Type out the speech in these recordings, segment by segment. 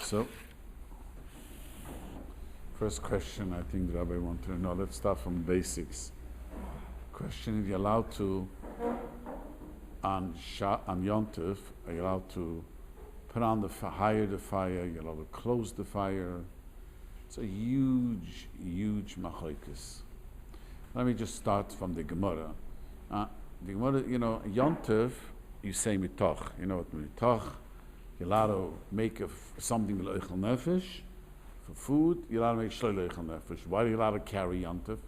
So, first question I think the Rabbi wanted to know. Let's start from basics. Question: Is you allowed to on Yom Tov? Are you allowed to put on higher the fire? You're allowed to close the fire. It's a huge machlokes. Let me just start from the Gemara. The Gemara, Yom Tov, you say mitoch. You know what mitoch? You're allowed to make something l'oichel nefesh for food. You're allowed to make shloi l'oichel nefesh. Why are you allowed to carry Yom Tov? You're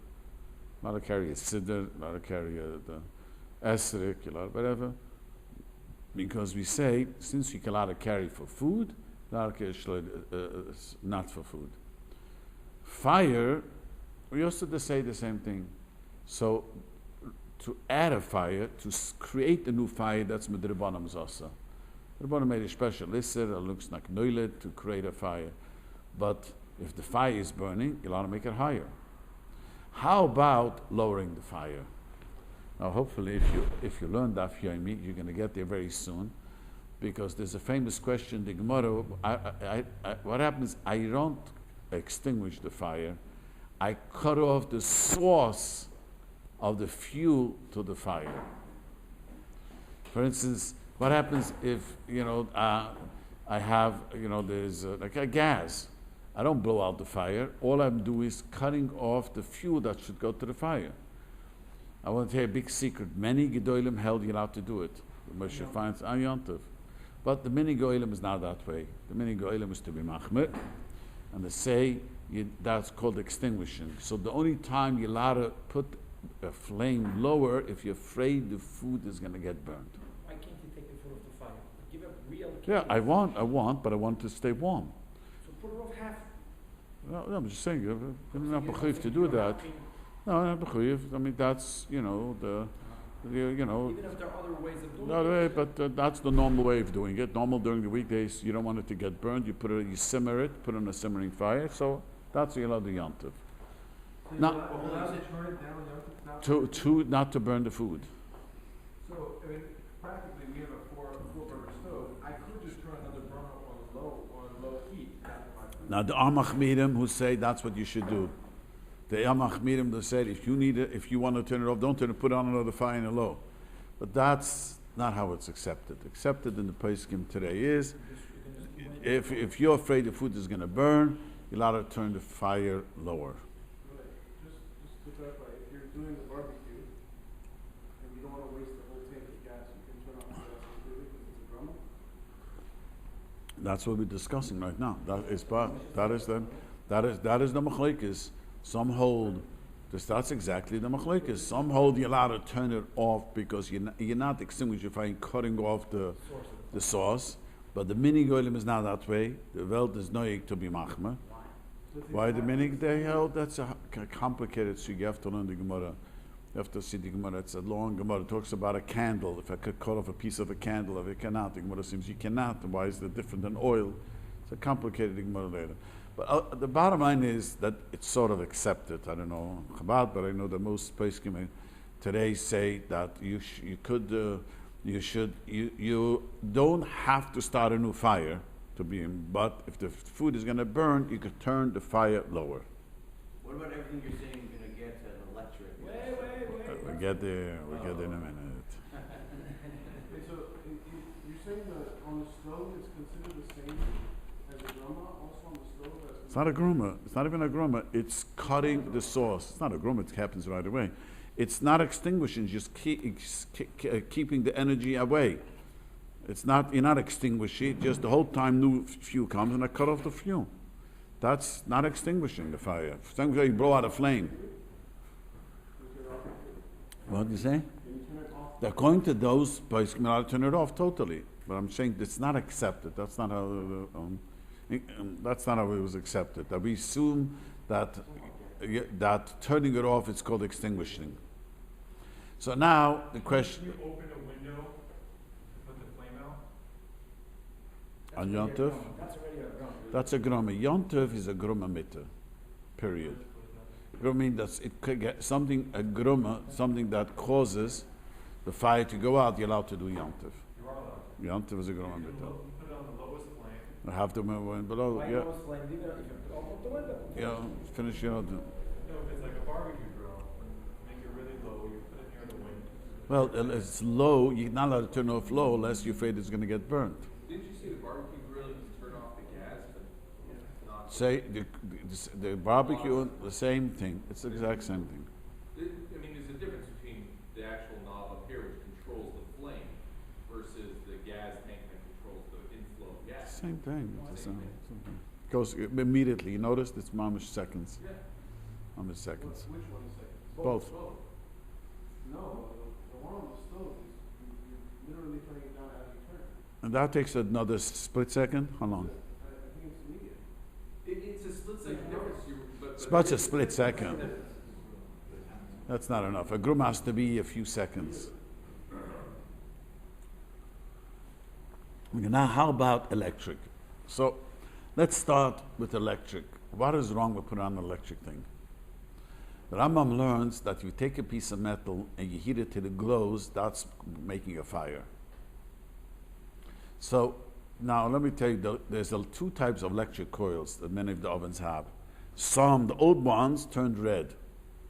allowed to carry a siddur. You're allowed to carry the esrik. You're allowed whatever. Because we say, since you're allowed to carry for food, you're allowed to carry shloi, not for food. Fire, we also say the same thing. So, to add a fire, to create a new fire, that's Midrabanim Zasa. The Rabbanim made a special lisser, it looks like noilet, to create a fire. But if the fire is burning, you're allowed to make it higher. How about lowering the fire? Now, hopefully, if you learn Daf Yomi, you're going to get there very soon, because there's a famous question, the Gemara, what happens, I don't extinguish the fire, I cut off the source of the fuel to the fire. For instance, what happens if, I have, there's like a gas. I don't blow out the fire. All I'm doing is cutting off the fuel that should go to the fire. I want to tell you a big secret. Many Gedolim held you allowed to do it. Moshe finds on Yom Tov. But the mini Goyim is not that way. The mini Goyim is to be machmir. And they say that's called extinguishing. So the only time you're allowed to put a flame lower if you're afraid the food is going to get burned. Why can't you take the food off the fire? Give a real. Yeah, I want, but I want to stay warm. So put it off half. No, I'm just saying, you're not bechuyev to do that. No, not bechuyev. I mean, that's Even if there are other ways of doing it. But that's the normal way of doing it. Normal during the weekdays, you don't want it to get burned. You simmer it, put it on a simmering fire. So that's what you're allowed to Yom Tov. Not to turn it down, not to burn the food. So, practically we have a four burner stove. I could just turn another burner on low heat. Now the Amachmirim who say that's what you should do. The Amachmirim who say if you want to turn it off, don't turn it, put on another fire in a low. But that's not how it's accepted. Accepted in the Pesachim today is if you're afraid the food is going to burn, you're allowed to turn the fire lower. Just to clarify, if you're doing the barbecue and you don't want to waste the whole tank of gas, you can turn off the gas completely because it's a grumble? That's what we're discussing right now. That is the machlokes. Some hold that's exactly the machlokes. Some hold you're allowed to turn it off because you're not extinguishing your fire, cutting off the source. But the mini goyim is not that way. The Welt is noyig to be machmer. Why the minig they held? That's a complicated. So you have to learn the Gemara. You have to see the Gemara. It's a long Gemara. It talks about a candle. If I could cut off a piece of a candle, if I cannot, the Gemara seems you cannot. And why is it different than oil? It's a complicated Gemara later. But the bottom line is that it's sort of accepted. I don't know Chabad, but I know that most Pesachim today say that you don't have to start a new fire to be in, but if the food is going to burn, you could turn the fire lower. What about everything you're saying is going to get an electric? Wait. We'll get there in a minute. So you're saying that on the stove it's considered the same as a gruma, also on the stove? It's not a gruma. It's not even a gruma. It's cutting the sauce. It's not a gruma. It happens right away. It's not extinguishing. Just keeping the energy away. It's not. You're not extinguishing. Just the whole time new fuel comes and I cut off the fuel. That's not extinguishing the fire. Extinguishing, you blow out a flame. What do you say? According to those, you're allowed to turn it off totally. But I'm saying it's not accepted. That's not how. That's not how it was accepted. That we assume that turning it off is called extinguishing. So now the question. Can you open a window to put the flame out? On Yom Tov? That's a gruma. Yom Tov is a gruma mitzvah. Period. Gruma means it could get something that causes the fire to go out. You're allowed to do Yom Tov. You are allowed to. Yom Tov is a gruma mitzvah. You put it on the lowest flame. Have to went below. Why Yeah. always flame? Leave it, you can open the window. Finish. No, if it's like a barbecue grill, make it really low, you put it near the wind. Well, it's low. You're not allowed to turn off low unless you're afraid it's going to get burnt. Didn't you see the barbecue grill? You can turn off the gas, but not. Say the barbecue, the same thing. It's the exact same thing. I mean, there's a difference between the actual knob up here, which controls the flame, versus the gas tank that controls the inflow of gas. Same thing. It's the same thing. Goes immediately. You notice it's mamish seconds. Yeah. Mamish seconds. Which one is second? Both. No, the one on the stove is you're literally turning it down as you turn. And that takes another split second. How long? I think it's immediate. It's a split second difference. It's about a split second. That's not enough. A groom has to be a few seconds. Okay, now, how about electric? So, let's start with electric. What is wrong with putting on an electric thing? The Rambam learns that you take a piece of metal and you heat it till it glows, that's making a fire. So, now let me tell you, there's two types of electric coils that many of the ovens have. Some, the old ones, turned red.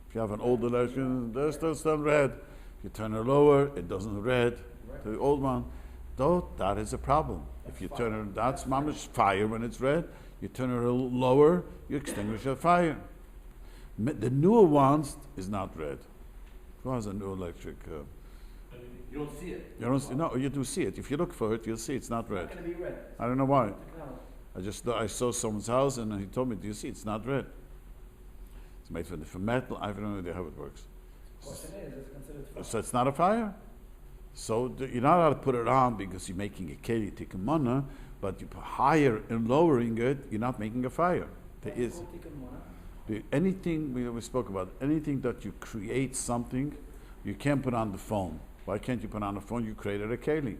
If you have an old electric, they're still red. If you turn it lower, it doesn't red. The old one, though, that is a problem. If you turn it, that's mamish fire when it's red. You turn it a little lower, you extinguish the fire. The newer ones is not red. Who has a new electric? You don't see it. You don't see, no, you do see it. If you look for it, you'll see it's not red. It's going to be red. I don't know why. Technology. I saw someone's house and he told me, do you see it's not red? It's made from metal. I have no idea how it works. Of course it is. It's considered fire. So it's not a fire. So you're not allowed to put it on because you're making a keli tikkun, but you put higher and lowering it, you're not making a fire. There is Full tikkun mana. anything we spoke about. Anything that you create something, you can't put on the phone. Why can't you put on the phone? You created a keli.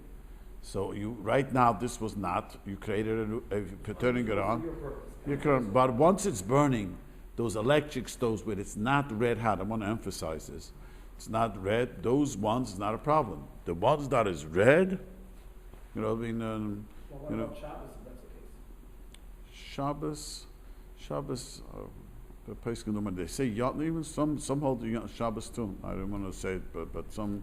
So you right now this was not. You created you're turning it on. For your purpose. You can, but once it's burning, those electric stoves where it's not red hot. I want to emphasize this. It's not red. Those ones is not a problem. The ones that is red, you know, I mean, Well, what you know, about Shabbos, if that's the case? Shabbos, the place can do. They say even some hold the Shabbos too. I don't want to say it, but some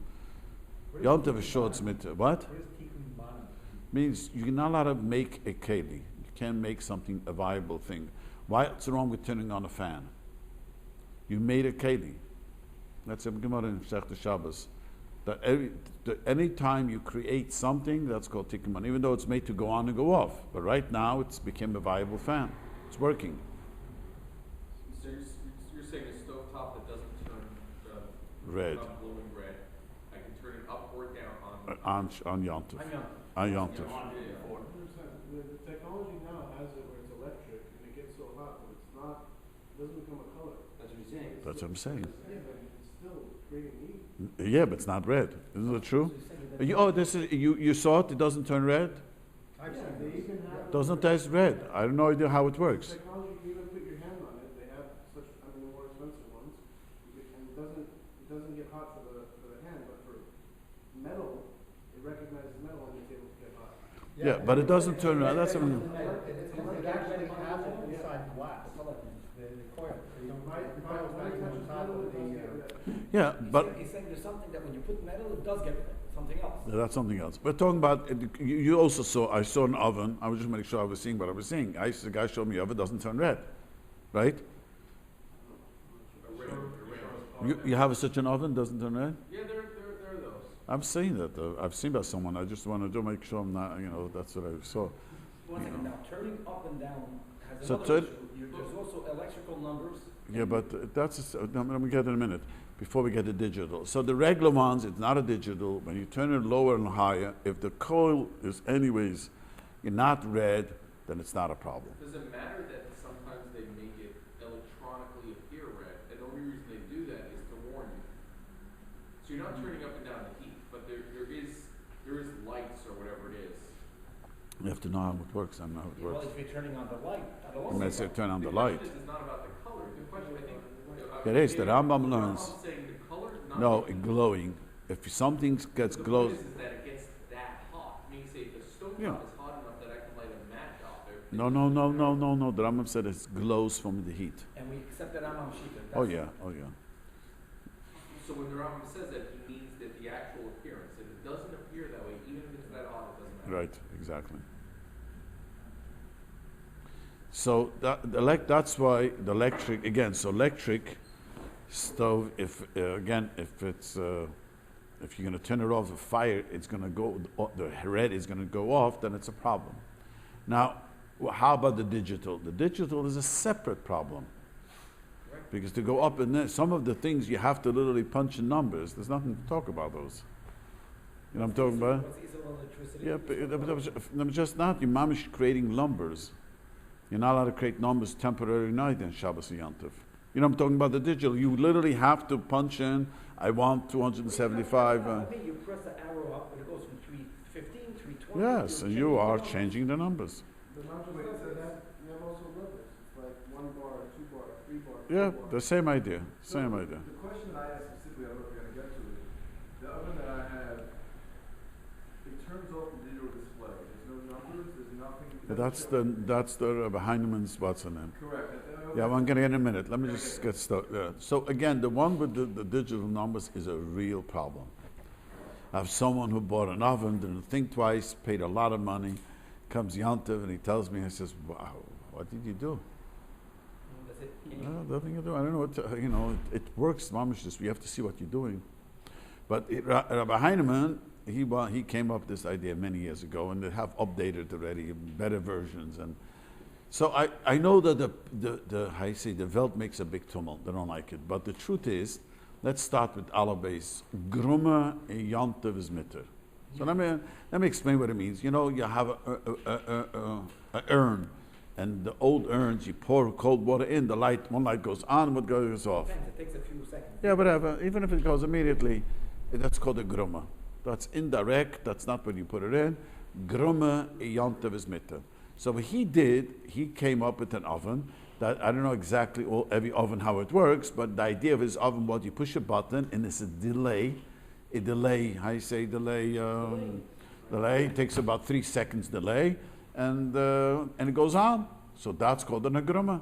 Yontiv is short mitzvah. What? Where's tikkun mana? Means you're not allowed to make a keli. You can't make something a viable thing. What's wrong with turning on a fan? You made a keli. That's a Gemara in Pesach Shabbos. That any time you create something, that's called tikkun mana, even though it's made to go on and go off. But right now, it's became a viable fan. It's working. So you're saying a stovetop that doesn't turn Red. not glowing red, I can turn it up or down on. On Yontif. I'm young. On Yontif. The technology now has it where it's electric and it gets so hot, but it's not, it doesn't become a color. That's what he's saying. That's what I'm saying. Yeah, but it's still creating heat. Yeah, but it's not red. Isn't it true? So you're saying that- This is you saw it. It doesn't turn red. Yeah, they even have. Doesn't taste red. I have no idea how it works. Technology, you can even put your hand on it, they have such, I mean, the more expensive ones, and it doesn't get hot for the hand, but for metal, it recognizes metal and it's able to get hot. Yeah, but it doesn't turn red. That's what I mean. It's like actually have it inside glass, the coil. You My touches metal, it does get red. Yeah, but He's saying there's something that when you put metal, it does get something else. that's something else. We're talking about. You also saw. I saw an oven. I was just making sure I was seeing what I was seeing. The guy showed me oven doesn't turn red, right? You have such an oven doesn't turn red. Yeah, there are those. I'm saying that though. I've seen by someone. I just want to make sure I'm not. That's what I saw. One second now, turning up and down has So another turn- issue. There's also electrical numbers. Yeah, but that's let me get it in a minute before we get to digital. So the regular ones, it's not a digital. When you turn it lower and higher, if the coil is anyways not red, then it's not a problem. Does it matter that sometimes they make it electronically appear red, and the only reason they do that is to warn you? So you're not turning up and down the heat, but there is lights or whatever it is. You have to know how it works. I know how it Well, works. if you're turning on the light, that'll You also may say work. turn on the light. question is not about the color. The question, I think, It is. The Rambam learns. I'm saying the color, not No, the glowing. If something gets The glow, point is that it gets that hot. Meaning, say, the stovetop Yeah. is hot enough that I can light a match off it, No. The Rambam said it glows from the heat. And we accept the Rambam Shita. Oh yeah. So when the Rambam says that, he means that the actual appearance, if it doesn't appear that way, even if it's that odd, it doesn't matter. Right, exactly. So that's why the electric again. So electric stove, if it's if you're going to turn it off, the fire it's going to go, the red is going to go off, then it's a problem. Now, how about the digital? The digital is a separate problem. Because to go up and then, some of the things you have to literally punch in numbers. There's nothing to talk about those. You know what I'm talking about? What's easy on electricity? Yeah, but just not. Your mom is creating numbers. You're not allowed to create numbers temporary night in Shabbos and Yom Tov. You know what I'm talking about? The digital. You literally have to punch in, I want 275. I think you press the arrow up and it goes from 315, 320. Yes, and you are changing the numbers. But not just that, you have also limits. It's like 1 bar, 2 bar, 3 bar. Yeah, 4 bar. the same idea. Same idea. The question that I asked specifically, I don't know if you're going to get to it. The oven that I have, it turns off the digital display. There's no numbers. There's nothing. That's the Rabbi Heinemann's what's her name? Correct. Yeah, I'm going to get in a minute. Let me just get started. So again, the one with the digital numbers is a real problem. I have someone who bought an oven, didn't think twice, paid a lot of money, comes Yantiv and he tells me, he says, wow, what did you do? That's it. Nothing to do. I don't know what, it works, mamish, just we have to see what you're doing. But Rabbi Heinemann, he came up with this idea many years ago, and they have updated already, better versions. And so I know that the Welt makes a big tumult. They don't like it. But the truth is, let's start with Alabase. Grumme Yantiv is mitter. So let me explain what it means. You have a urn, and the old urns, you pour cold water in, one light goes on, one goes off. It takes a few seconds. Yeah, whatever. Even if it goes immediately, that's called a grumme. That's indirect. That's not when you put it in. Grumme Yantiv is mitter. So what he did, he came up with an oven that, I don't know exactly every oven how it works, but the idea of his oven was you push a button and it's a delay. How you say delay? Delay. It takes about 3 seconds delay, and it goes on. So that's called an agruma.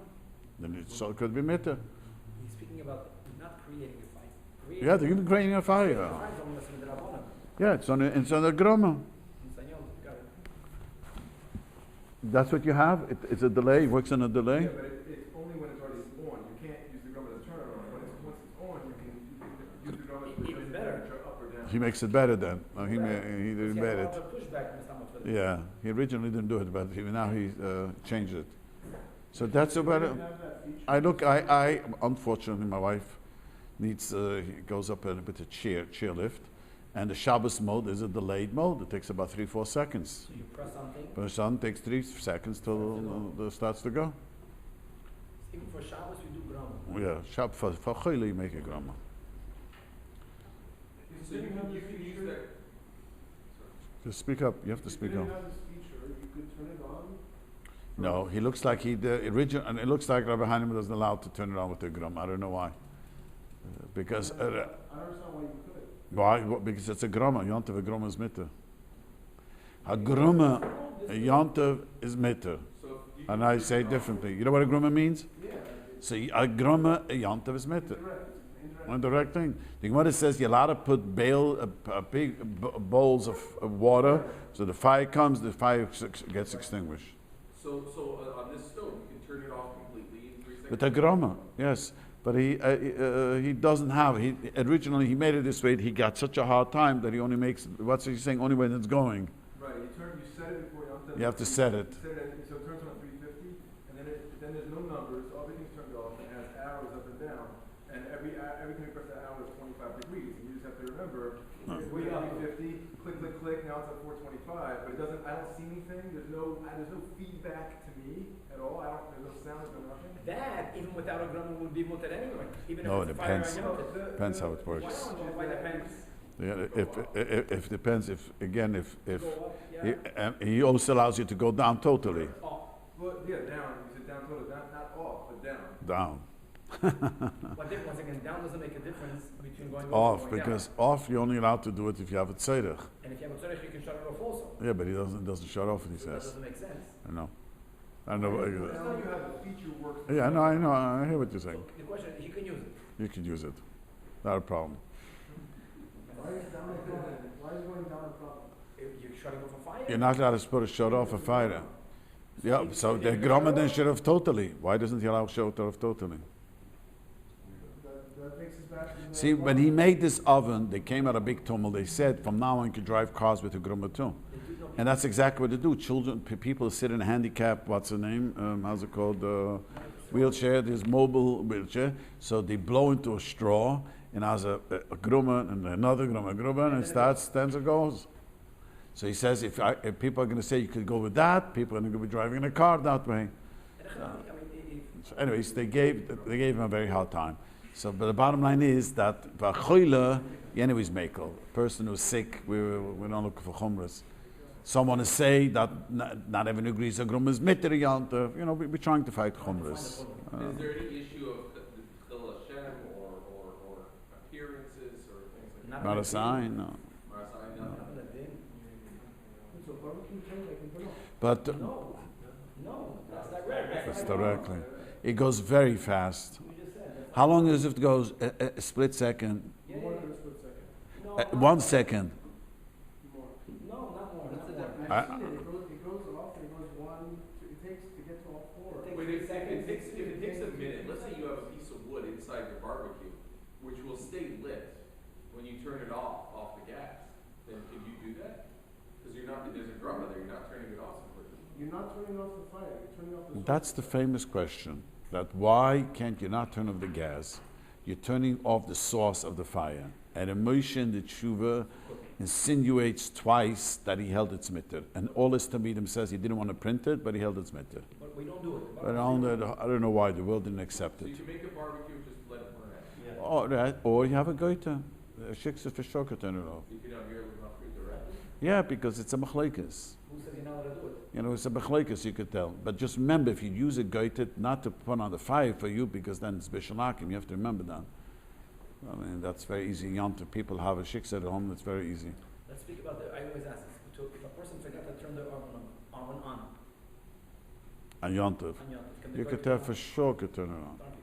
Then it could be mitter. He's speaking about not creating a fire. Yeah, they're even creating a fire. Yeah, it's on a agruma. That's what you have? It's a delay? It works on a delay? Yeah, but it's only when it's already on. You can't use the grummer to turn it on. Once it's on, you can use the grummer to push the temperature up or down. He makes it better then. He did it better. Yeah, he originally didn't do it, but now he changed it. So that's about it. I unfortunately, my wife needs, goes up with a chair lift. And the Shabbos mode is a delayed mode. It takes about 3-4 seconds. So you press something. But some takes 3 seconds till it starts to go. Even for Shabbos, we do grammar. Yeah, Shabbos for Chayli you make a grammar. So you can use that. Just speak up. You have to speak up. If you didn't have this feature, you could turn it on. No, he looks like the original, and it looks like Rabbi Heinemann doesn't allow to turn it on with the grammar. I don't know why. Because. I understand why you could. Why? Because it's a grama. Yantav a grama is mitter. A grama, a yantav is mitter. And I say differently. You know what a grama means? Yeah. So a grama, a yantav is mitter. Indirect thing. The Gemara says you're allowed to put big bowls of water, so the fire comes, the fire gets extinguished. So on this stove, you can turn it off completely in 3 seconds? With a grama, yes. But he doesn't have. Originally he made it this way. He got such a hard time that he only makes. What's he saying? Only when it's going. Right. You set it before you. You have to set it. So it turns on at 350, and then there's no numbers. Everything's turned off. It has arrows up and down, and every time you press the arrow, it's 25 degrees. And you just have to remember. It's 350. Click. Now it's at 425. But it doesn't. I don't see anything. There's no feedback to me at all. There's no sound. No nothing. That, even without a grumble, would be mutter anyway. Even No, if it it's fire depends. Depends how it works. Why depends? Yeah, if depends. If he also allows you to go down totally. Off. Well, yeah, down. You said down total, not off, but down. Down. But once again, down doesn't make a difference between going Off, and going because down. off you're only allowed to do it if you have a tzedek. And if you have a tzedek, you can shut it off also. Yeah, but he doesn't shut off. He So that says. doesn't make sense. I know. I know. Now you have a feature works. Yeah, I know. I hear what you're So saying. the question is, he can use it. You can use it. Not a problem. Why is down a problem? Why is going down a problem? If you're shutting off a fire. You're not allowed to put a shut off a fire. Yeah, so the groma then shut off totally. Why doesn't he allow shut off totally? That takes us back to the. See, when he made this oven, they came out a big tumult. They said, from now on, you can drive cars with a groma too. And that's exactly what they do. Children, people sit in a handicap, what's the name? How's it called? Wheelchair, this mobile wheelchair. So they blow into a straw, and has a grumman and another grumman, and it starts, then it goes. So he says, if people are going to say you could go with that, people are going to be driving a car that way. So anyways, they gave him a very hard time. So, but the bottom line is that v'achoyle, anyways, mekel. Person who's sick, we don't look for chumras. Someone is say that not everyone agrees a grum is mitter yontif. You know, we're trying to fight chumras. Is there any issue of the Hashem or appearances or things like that? Not a sign, no. Not a sign, no. So barbecue thing they can put on. But No, that's direct. that's directly. It goes very fast. How long does it go? A split second? More than a split second. 1 second. More. No, not more. I've seen it. It goes off. It goes one. It takes to get to all four. Wait, if it takes a minute, let's say you have a piece of wood inside your barbecue, which will stay lit when you turn it off the gas, then can you do that? Because there's a grumma there, you're not turning it off so quickly. You're not turning off the fire. You're turning off the. That's the famous question. That why can't you not turn off the gas? You're turning off the source of the fire. And emotion, the tshuva, insinuates twice that he held its mitter. And all his Talmidim says he didn't want to print it, but he held its mitter. But we don't do it. But I don't know why the world didn't accept So it. you can make a barbecue and just let it burn out. Or, or you have a goita. A shiksa for sure turn it off. You can have your own food directly. Yeah, because it's a machlekes. Who says you're not allowed to do it? You know, it's a machlekes, you could tell. But just remember, if you use a goita, not to put on the fire for you, because then it's bishalakim. You have to remember that. I mean, that's very easy. Yontif, people have a shiksa at home. That's very easy. Let's speak about I always ask this. If a person forgot to turn the oven on, And yontif, can you they could turn tell for sure could turn it on. Thank you.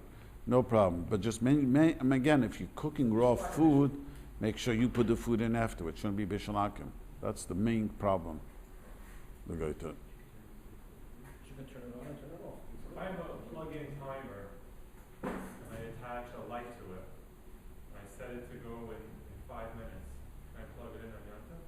No problem. But just again, if you're cooking raw food, make sure you put the food in afterwards. Shouldn't be bishalakim. That's the main problem. The goita. You can turn it on and turn it off. If I have a plug-in timer and I attach a light to it, and I set it to go in 5 minutes, can I plug it in on Yontif?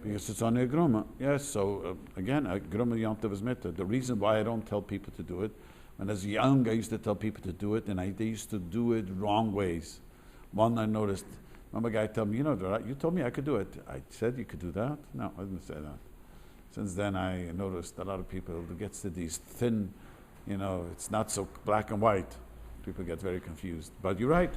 Because it's on a groma. Yes, so again, a groma yontif is mitter. The reason why I don't tell people to do it, when as young I used to tell people to do it, and they used to do it wrong ways. One I noticed, remember a guy told me, you told me I could do it. I said you could do that? No, I didn't say that. Since then I noticed a lot of people who gets to these thin, it's not so black and white. People get very confused. But you're right.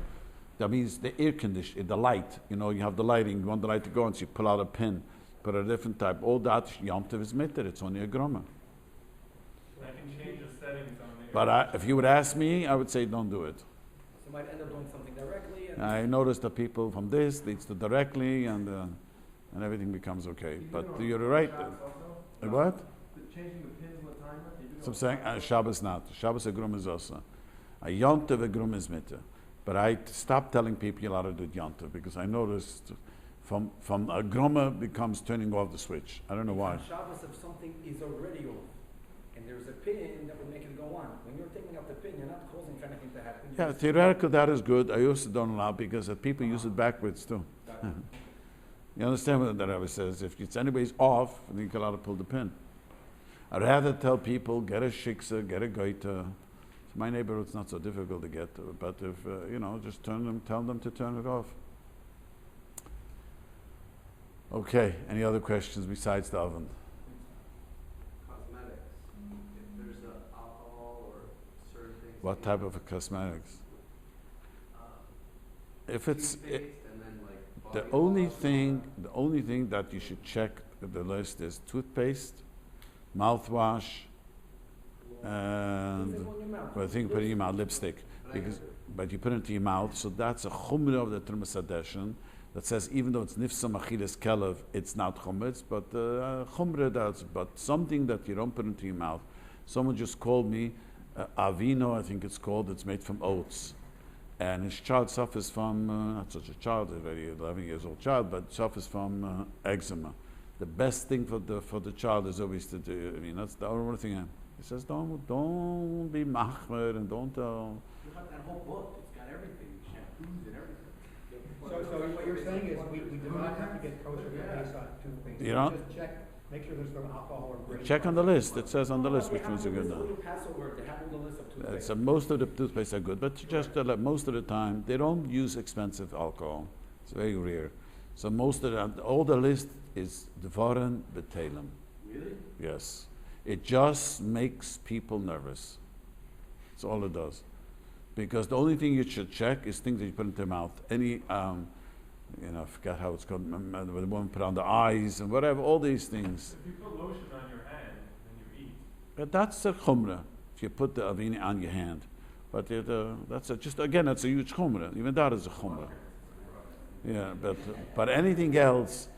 That means the air condition, the light, you have the lighting, you want the light to go on, so you pull out a pin, put a different type. All that, yomtiv is mitter, it's only a groma. I can change the settings on the But if you would ask me, I would say don't do it. So might end up doing something directly. And I noticed that people from this leads to directly, and everything becomes okay. But you're right. What? Changing the pins on the timer. So I'm saying Shabbos not. Shabbos a grum is also. A yontiv a grum is mitter. But I stopped telling people you're allowed to do yontiv because I noticed from a groma becomes turning off the switch. I don't know why. On Shabbos, if something is already off, and there's a pin that would make it go on, when you're taking out the pin, you're not causing anything to happen. Yeah, theoretical that is good. I also don't allow because people use it backwards too. You understand what the Rebbe says? If it's anybody's off, then you're allowed to pull the pin. I'd rather tell people, get a shiksa, get a goita. So my neighborhood's not so difficult to get to, but if, just tell them to turn it off. Okay, any other questions besides the oven? Cosmetics. If there's alcohol or certain things. What type of cosmetics? If it's... Toothpaste and then like The body only wash. thing that you should check at the list is toothpaste, mouthwash, and well, I think put it in your mouth, lipstick, but you put it into your mouth. So that's a chumrah of the Trumas Hadeshen, that says even though it's nifsa machilas kelev, it's not chumetz, but chumra does. But something that you don't put into your mouth. Someone just called me avino, I think it's called. It's made from oats, and his child suffers from not such a child, a very 11 years old child, but suffers from eczema. The best thing for the child is always to do. I mean, that's the only thing. He says, don't be machmer and don't. What about that whole book? It's got everything, shampoos and everything. So what you're saying is we do not have to get kosher for Pesach toothpaste. You don't? Just check, make sure there's no alcohol or grain. Check on the list. It says on the list which ones are good. Passover, they have on the list of toothpaste. So most of the toothpaste are good, but just most of the time they don't use expensive alcohol. It's very rare. So most of all the list is dvarim b'telim. Really? Yes, it just makes people nervous. That's all it does. Because the only thing you should check is things that you put into your mouth. Any, I forget how it's called. The woman put on the eyes and whatever. All these things. If you put lotion on your hand and you eat, But that's a chumrah. If you put the avini on your hand, but that's that's a huge chumrah. Even that is a chumrah. Yeah, but anything else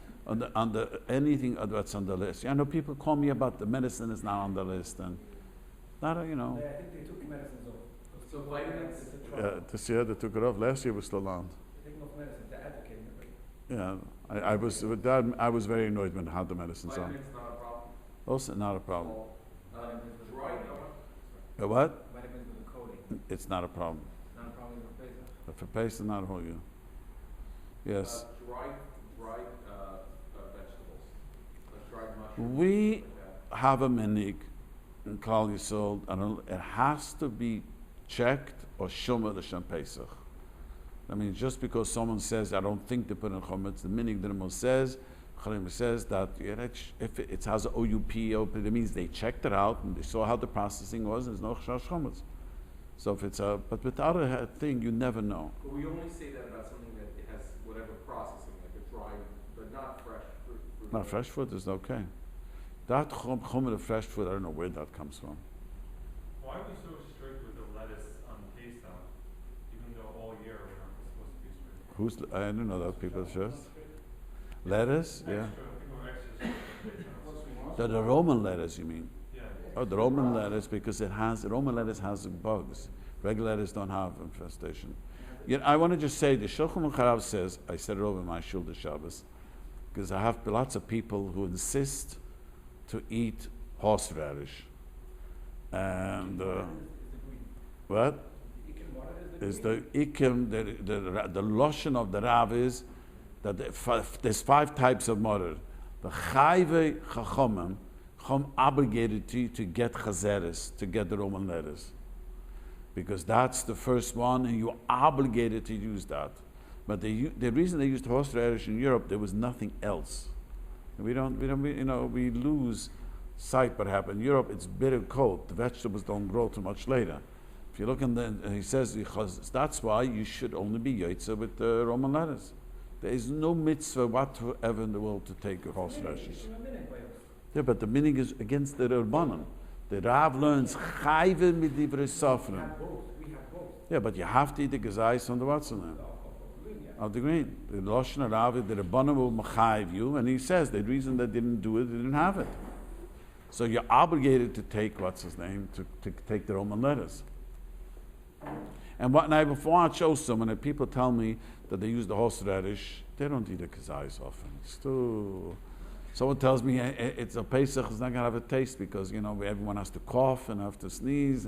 anything that's on the list. I know people call me about the medicine is not on the list, and not I think they took medicines off. So vitamins, this year they took it off. Last year was still on. They're taking off medicines, they're advocating it. Yeah, I was with that. I was very annoyed when I had the medicines on. vitamins not a problem. Also, not a problem. Dry, The what? Vitamins with a coating, It's not a problem. not a problem for Pesach. But for paste, not a whole year. Yes. dried vegetables, like dried mushrooms. We like that. have a minig in Klal Yisrael, and it has to be checked or shumah l'shem Pesach. I mean, just because someone says, I don't think they put in chometz, the minig the Rambam says, Chalim says that if it has a OUP, that means they checked it out and they saw how the processing was, and there's no chometz. So if it's but with the other thing, you never know. But we only say that about something that it has whatever processing, like a dried, but not fresh fruit. Not fresh food is okay. That chometz of fresh food, I don't know where that comes from. why are we so strict with the lettuce on Pesach, even though all year we're not supposed to be strict? I don't know that people just lettuce, yeah. Extra, people are extra strict on Pesach. The Roman lettuce, you mean? Yeah. Oh, the Roman lettuce because the Roman lettuce has bugs. Regular lettuce don't have infestation. Yet I want to just say the Shulchan Aruch says, I said it over my shul the Shabbos, because I have lots of people who insist to eat horseradish. And what? Is the ikim, the lotion of the Rav is that there's 5 types of murder. The chayve chachomim obligated to get chazeres, to get the Roman letters. Because that's the first one, and you're obligated to use that. But the reason they used horseradish in Europe, there was nothing else. We lose sight what happened. In Europe, it's bitter cold. The vegetables don't grow too much later. If you look he says, that's why you should only be yotze with the Roman letters. There is no mitzvah whatsoever in the world to take horseradish. Yeah, but the meaning is against the Rabbanan. The Rav learns chayve midivrei sofrim. Yeah, but you have to eat the gezayis from the Watson of the green. The Lashon Rav, the Rabbanan will machayiv you, and he says the reason they didn't do it, they didn't have it. So you're obligated to take to take the Roman letters. And before I show someone, if people tell me that they use the horseradish, they don't eat the gezayis often. It's too. Someone tells me it's a Pesach, it's not going to have a taste because, everyone has to cough and have to sneeze.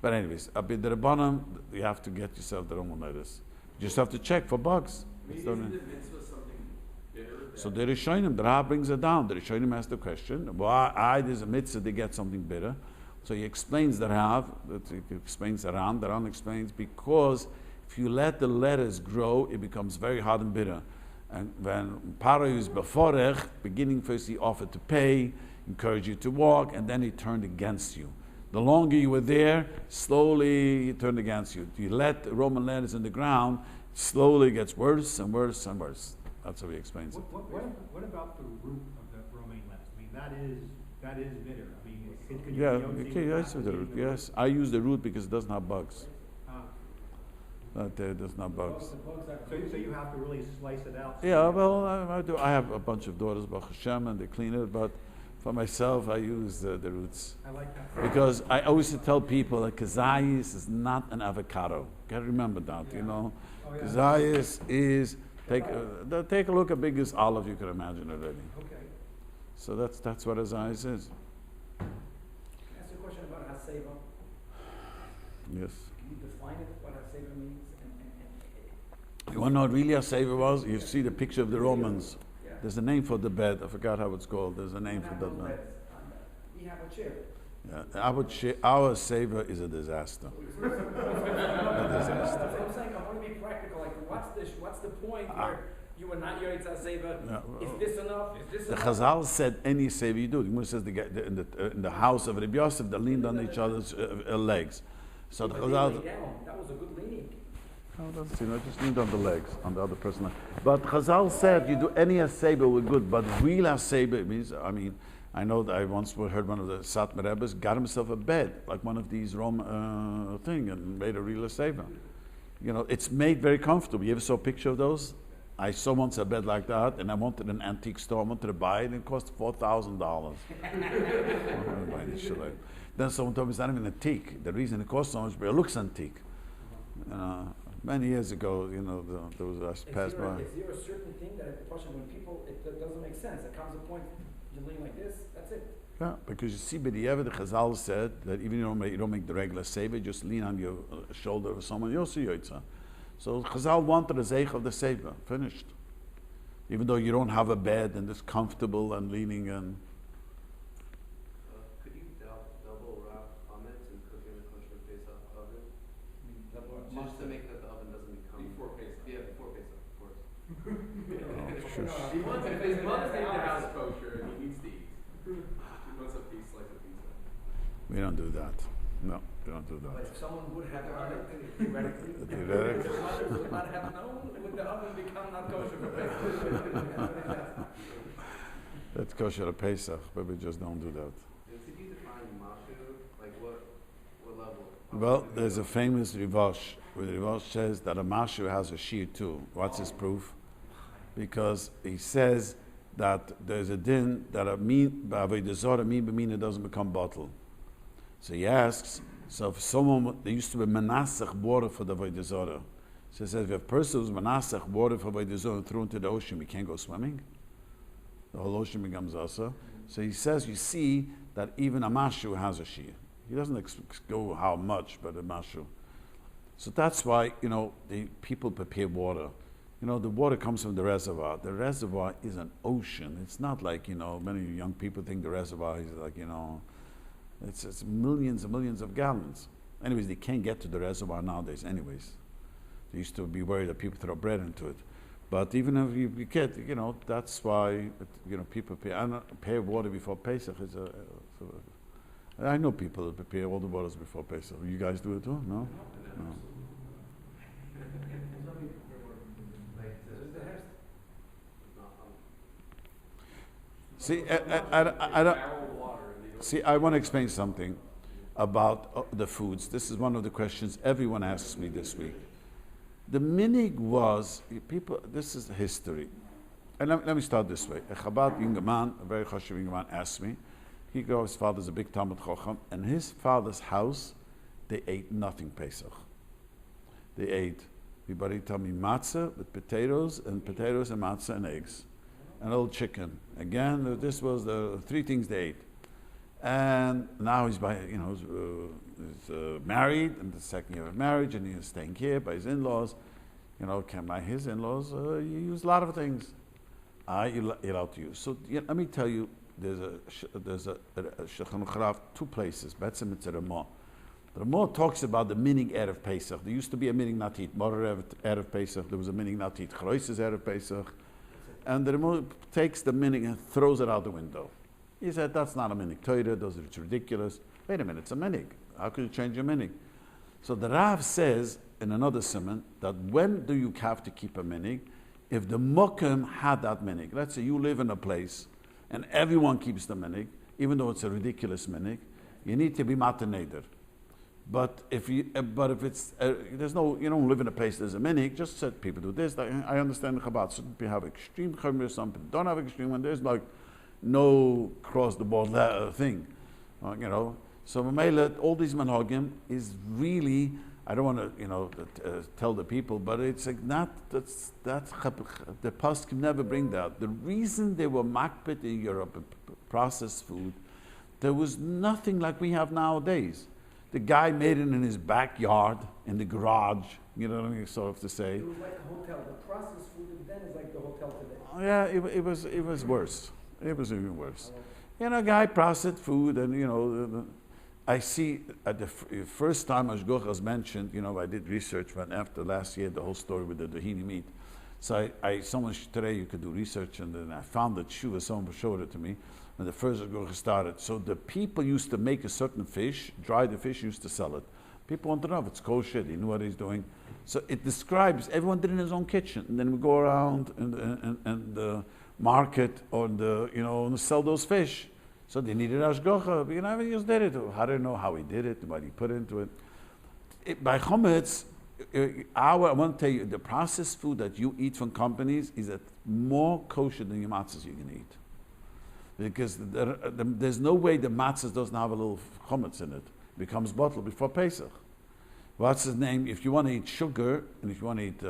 But anyways, the Rabbanim, you have to get yourself the Roman lettuce. You just have to check for bugs. Isn't the mitzvah something bitter? So the Rishonim, the Rav brings it down. The Rishonim asks the question, why there's a mitzvah to get something bitter? So he explains the Rav, he explains the Ran explains, because if you let the lettuce grow, it becomes very hard and bitter. And when Paro is beforech, beginning first he offered to pay, encouraged you to walk, and then he turned against you. The longer you were there, slowly he turned against you. You let the Roman lettuce in the ground, slowly it gets worse and worse and worse. That's how he explains it. What about the root of the romaine lettuce? I mean, that is bitter. I mean, it could Yeah, okay, yes, with the root. Yes, I use the root because it doesn't have bugs. But there's no bugs. The bugs are So you have to really slice it out. Yeah, well, I do. I have a bunch of daughters, Baruch Hashem, and they clean it. But for myself, I use the roots I like that. because I always tell people that kazayis is not an avocado. Gotta remember that, you know. Oh, yeah. Kazayis is take a look at biggest olive you can imagine already. Okay. So that's what kazayis is. Can I ask you a question about haseva? Yes. Can you define it, what haseva means? You want to know what really a saver was? You see the picture of the Romans. Yeah. There's a name for the bed. I forgot how it's called. There's a name for that bed. We have a chair. Yeah, our saver is a disaster. A That's disaster. what I'm saying. I want to be practical. Like, what's the point where you are not your haseva? Yeah. Is this enough? Is this The enough? Chazal said any saver you do. The Gemara says in the house of Rabbi Yosef, they leaned on each other's legs. So the But they Chazal. lay down. That was a good leaning. Oh, that's, just leaned on the legs, on the other person. But Chazal said you do any aseba with good, but real aseba means, I know that I once heard one of the Satmar Rebbes got himself a bed, like one of these Rome thing, and made a real aseba. You know, it's made very comfortable. You ever saw a picture of those? I saw once a bed like that, and I wanted an antique store. I wanted to buy it, and it cost $4,000. Then someone told me it's not even antique. The reason it costs so much, but it looks antique. Many years ago, there was a passed by. Is there a certain thing that when people, it doesn't make sense? There comes a point, you lean like this, that's it. Yeah, because you see, B'di'evet, the Chazal said that even you don't make the regular seva, just lean on your shoulder of someone, you'll see yoitza. So Chazal wanted a zeich of the seva, finished. Even though you don't have a bed and it's comfortable and leaning and. Could you double wrap chametz and cook in the kosher Pesach oven? Just to make that the oven doesn't become. Before Pesach. Yeah, before Pesach, of course. He wants, if his mother's made the house kosher, he needs to eat. He wants a piece like a pizza. We don't do that. No, we don't do But that. if someone would have done it, theoretically, Theoretically. if mothers would not have known, would the oven become not kosher for Pesach? That's kosher at Pesach, but we just don't do that. And could you define mashu? Like what level? Well, there's a famous Rivosh, where the Rivosh says that a mashu has a shear too. What's his proof? Because he says that there's a din that a mean b'mina doesn't become bottle. So he asks, so if someone, there used to be menasach water for the avodah zarah. So he says, if a person who's menasach water for avodah zarah and threw into the ocean, he can't go swimming. The whole ocean becomes asa. So he says, you see that even a mashu has a shear. He doesn't go how much, but a mashu. So that's why, the people prepare water. The water comes from the reservoir. The reservoir is an ocean. It's not like, many young people think the reservoir is like, it's millions and millions of gallons. Anyways, they can't get to the reservoir nowadays anyways. They used to be worried that people throw bread into it. But even if you get, that's why, people prepare water before Pesach. I know people that prepare all the waters before Pesach. You guys do it too? No? No. See, I want to explain something about the foods. This is one of the questions everyone asks me this week. The minig was, this is history. And let me start this way. A Chabad young man, a very chashuv young man, asked me, his father's a big Talmud Chacham, and his father's house, they ate nothing Pesach. They ate, everybody tell me, matzah with potatoes and matzah and eggs. And a little chicken. Again, this was the three things they ate. And now he's married, in the second year of marriage, and he's staying here by his in-laws. His in-laws use a lot of things. I allowed to use. So let me tell you, there's a Shulchan Aruch, two places. Betzim it's a Ramah. The Ramah talks about the minig erev Pesach. There used to be a minig not eat Morer erev Pesach. There was a minig not eat Chroises erev Pesach. And the Ramah takes the minig and throws it out the window. He said, that's not a minig Torah, it's ridiculous. Wait a minute, it's a minig. How could you change a minig? So the Rav says in another simon that when do you have to keep a minig? If the Mokum had that minig. Let's say you live in a place and everyone keeps the minig, even though it's a ridiculous minig, you need to be mataneder. But if it's there's no, you don't live in a place there's a minig. Just said people do this. I understand Chabad. Some people have extreme chumrah, some people don't have extreme, and there's like no cross the board thing, you know. So Mamela, all these manhagim is really, I don't want to tell the people, but it's like not that's the past can never bring that. The reason they were makbid in Europe, processed food, there was nothing like we have nowadays. The guy made it in his backyard, in the garage, you know what I mean, sort of to say. It was like a hotel. The processed food then is like the hotel today. Yeah, it was worse. It was even worse. You know, guy processed food, and you know, I see at the first time Ashgoch was mentioned, you know, I did research when after last year, the whole story with the Dohini meat. So someone today you could do research, and then I found that someone showed it to me. When the first Ashgoch started. So the people used to make a certain fish, dry the fish, used to sell it. People wanted to know if it's kosher, he knew what he's doing. So it describes, everyone did it in his own kitchen. And then we go around and the market or and sell those fish. So they needed Ashgocha, but you know, he just did it. I don't know how he did it, what he put into it. By Chometz, I want to tell you, the processed food that you eat from companies is more kosher than your matzahs you can eat. Because there's no way the matzahs doesn't have a little chometz in it. It becomes bottled before Pesach. What's his name? If you want to eat sugar, and if you want to eat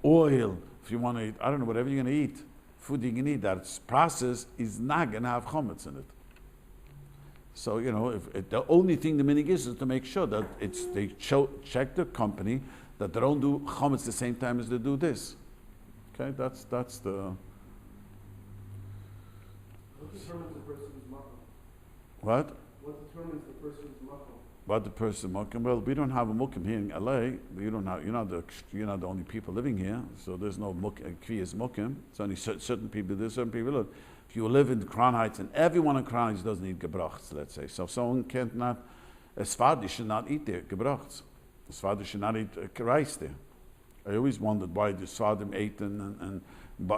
oil, if you want to eat, I don't know, whatever you're going to eat, food you can eat that's processed is not going to have chometz in it. So, you know, the only thing the minig is to make sure that they check the company that they don't do chometz the same time as they do this. Okay, that's the... What determines the person's makom? What? What determines the person's makom? What the person mukim? Well, we don't have a mukim here in LA. You're not the only people living here, so there's no kviyas mukim. It's only certain people. There's certain people. Live. If you live in the Crown Heights, and everyone in Crown Heights doesn't eat gebrachts, let's say. So if someone can't not, a Sfardi should not eat there gebrachts. A Sfardi should not eat rice there. I always wondered why the Sfardim ate and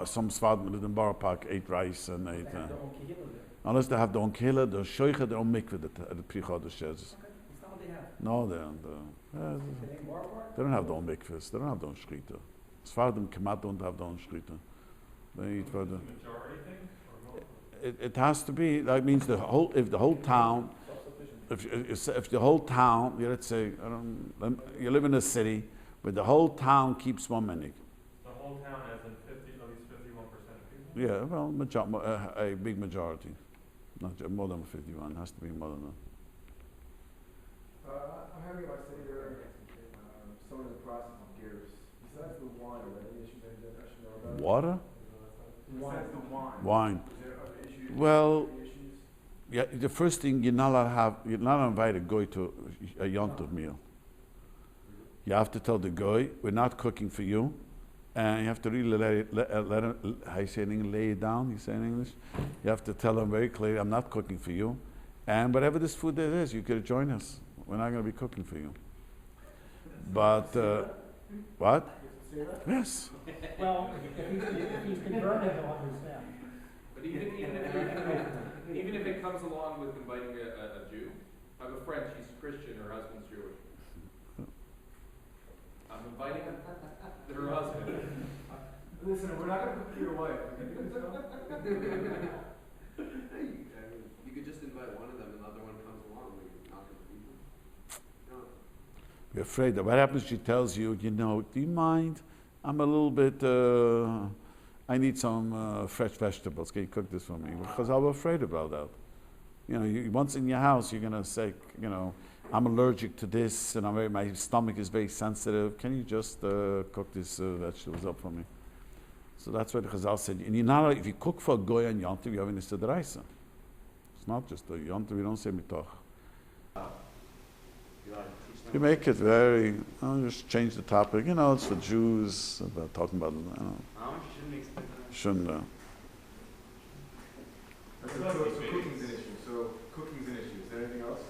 some Sfardim lived in Borough Park ate rice and ate. Unless they have their own kehillah, their shoicha, their own mikveh, the prichodesh says. No, they don't have their own mikvahs. They don't have their own shchita. Sfardim kemat don't have their own shchita. They eat for the. It has to be. That means if the whole town, if the whole town, let's say, you live in a city, but the whole town keeps one minig. The whole town has at least 51% of people? Yeah, well, a big majority. Not more than 51, it has to be more than that. I'm having my Seder, some of the process of gears. Besides the wine, are there any issues that I should know about? Water? Besides the wine. Wine. Is there other issues? Well, Any issues? yeah, the first thing, you're not allowed to invite a goy to a yontiv meal. You have to tell the goy, we're not cooking for you. And you have to really let him, how you say in English, lay it down, you say in English? You have to tell him very clearly, I'm not cooking for you. And whatever this food there is, you could join us. We're not going to be cooking for you. But, what? Yes. Well, if he's converted, he'll understand. But even if it comes along with inviting a Jew, I have a friend, she's Christian, her husband's Jewish. I'm inviting her husband. Listen, we're not going to cook for your wife. You could just invite one of them and the other one comes along when you're not going to be there. No. You're afraid that what happens, she tells you, do you mind? I'm a little bit, I need some fresh vegetables. Can you cook this for me? Because I'm afraid about that. Once in your house, you're going to say, I'm allergic to this and my stomach is very sensitive. Can you just cook these vegetables up for me? So that's what the Chazal said. And if you cook for a goy and yontiv, you have an issa d'oraisa. It's not just a yontiv, you don't say mitoch. You make it very, just change the topic. It's for Jews, about talking about, shouldn't. So cooking's an issue. So cooking's an issue. Is there anything else?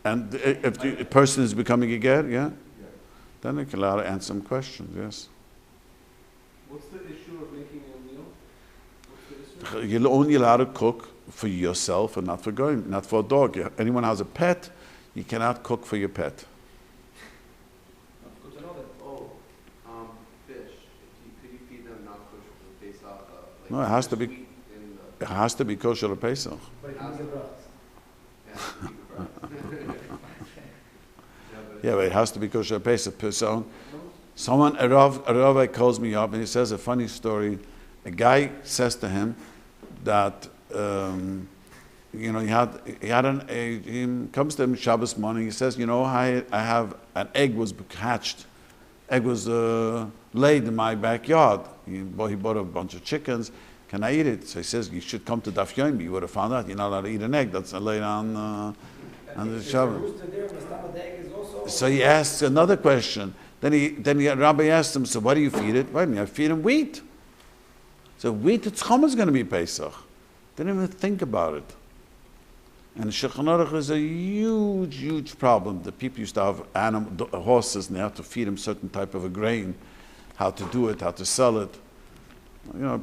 And if the person is becoming a ger, Yeah. then they can allow to answer some questions, yes. What's the issue of making a meal? What's the issue? You're only allowed to cook for yourself and not for goyim, not for a dog. Anyone who has a pet, you cannot cook for your pet. That's good to know that. Oh, fish. Could you feed them not kosher for Pesach? Like No, it has to be. sweet in the- It has to be kosher to Pesach. But it can be a broth. Yeah, eat bread. Yeah, but it has to be kosher to Pesach. So, someone, a Rav calls me up and he says a funny story. A guy says to him that, he comes to him Shabbos morning, he says, I have, an egg was hatched. Egg was laid in my backyard. He bought a bunch of chickens. Can I eat it? So he says, you should come to Daf Yomi. You would have found out you're not allowed to eat an egg that's laid on the Shabbos. So he asks another question. Then Rabbi asked him, so what do you feed it? Wait a minute, I feed him wheat. So wheat, the tzchom is going to be Pesach. Didn't even think about it. And Shulchan Aruch is a huge, huge problem. The people used to have horses and they have to feed them certain type of a grain, how to do it, how to sell it.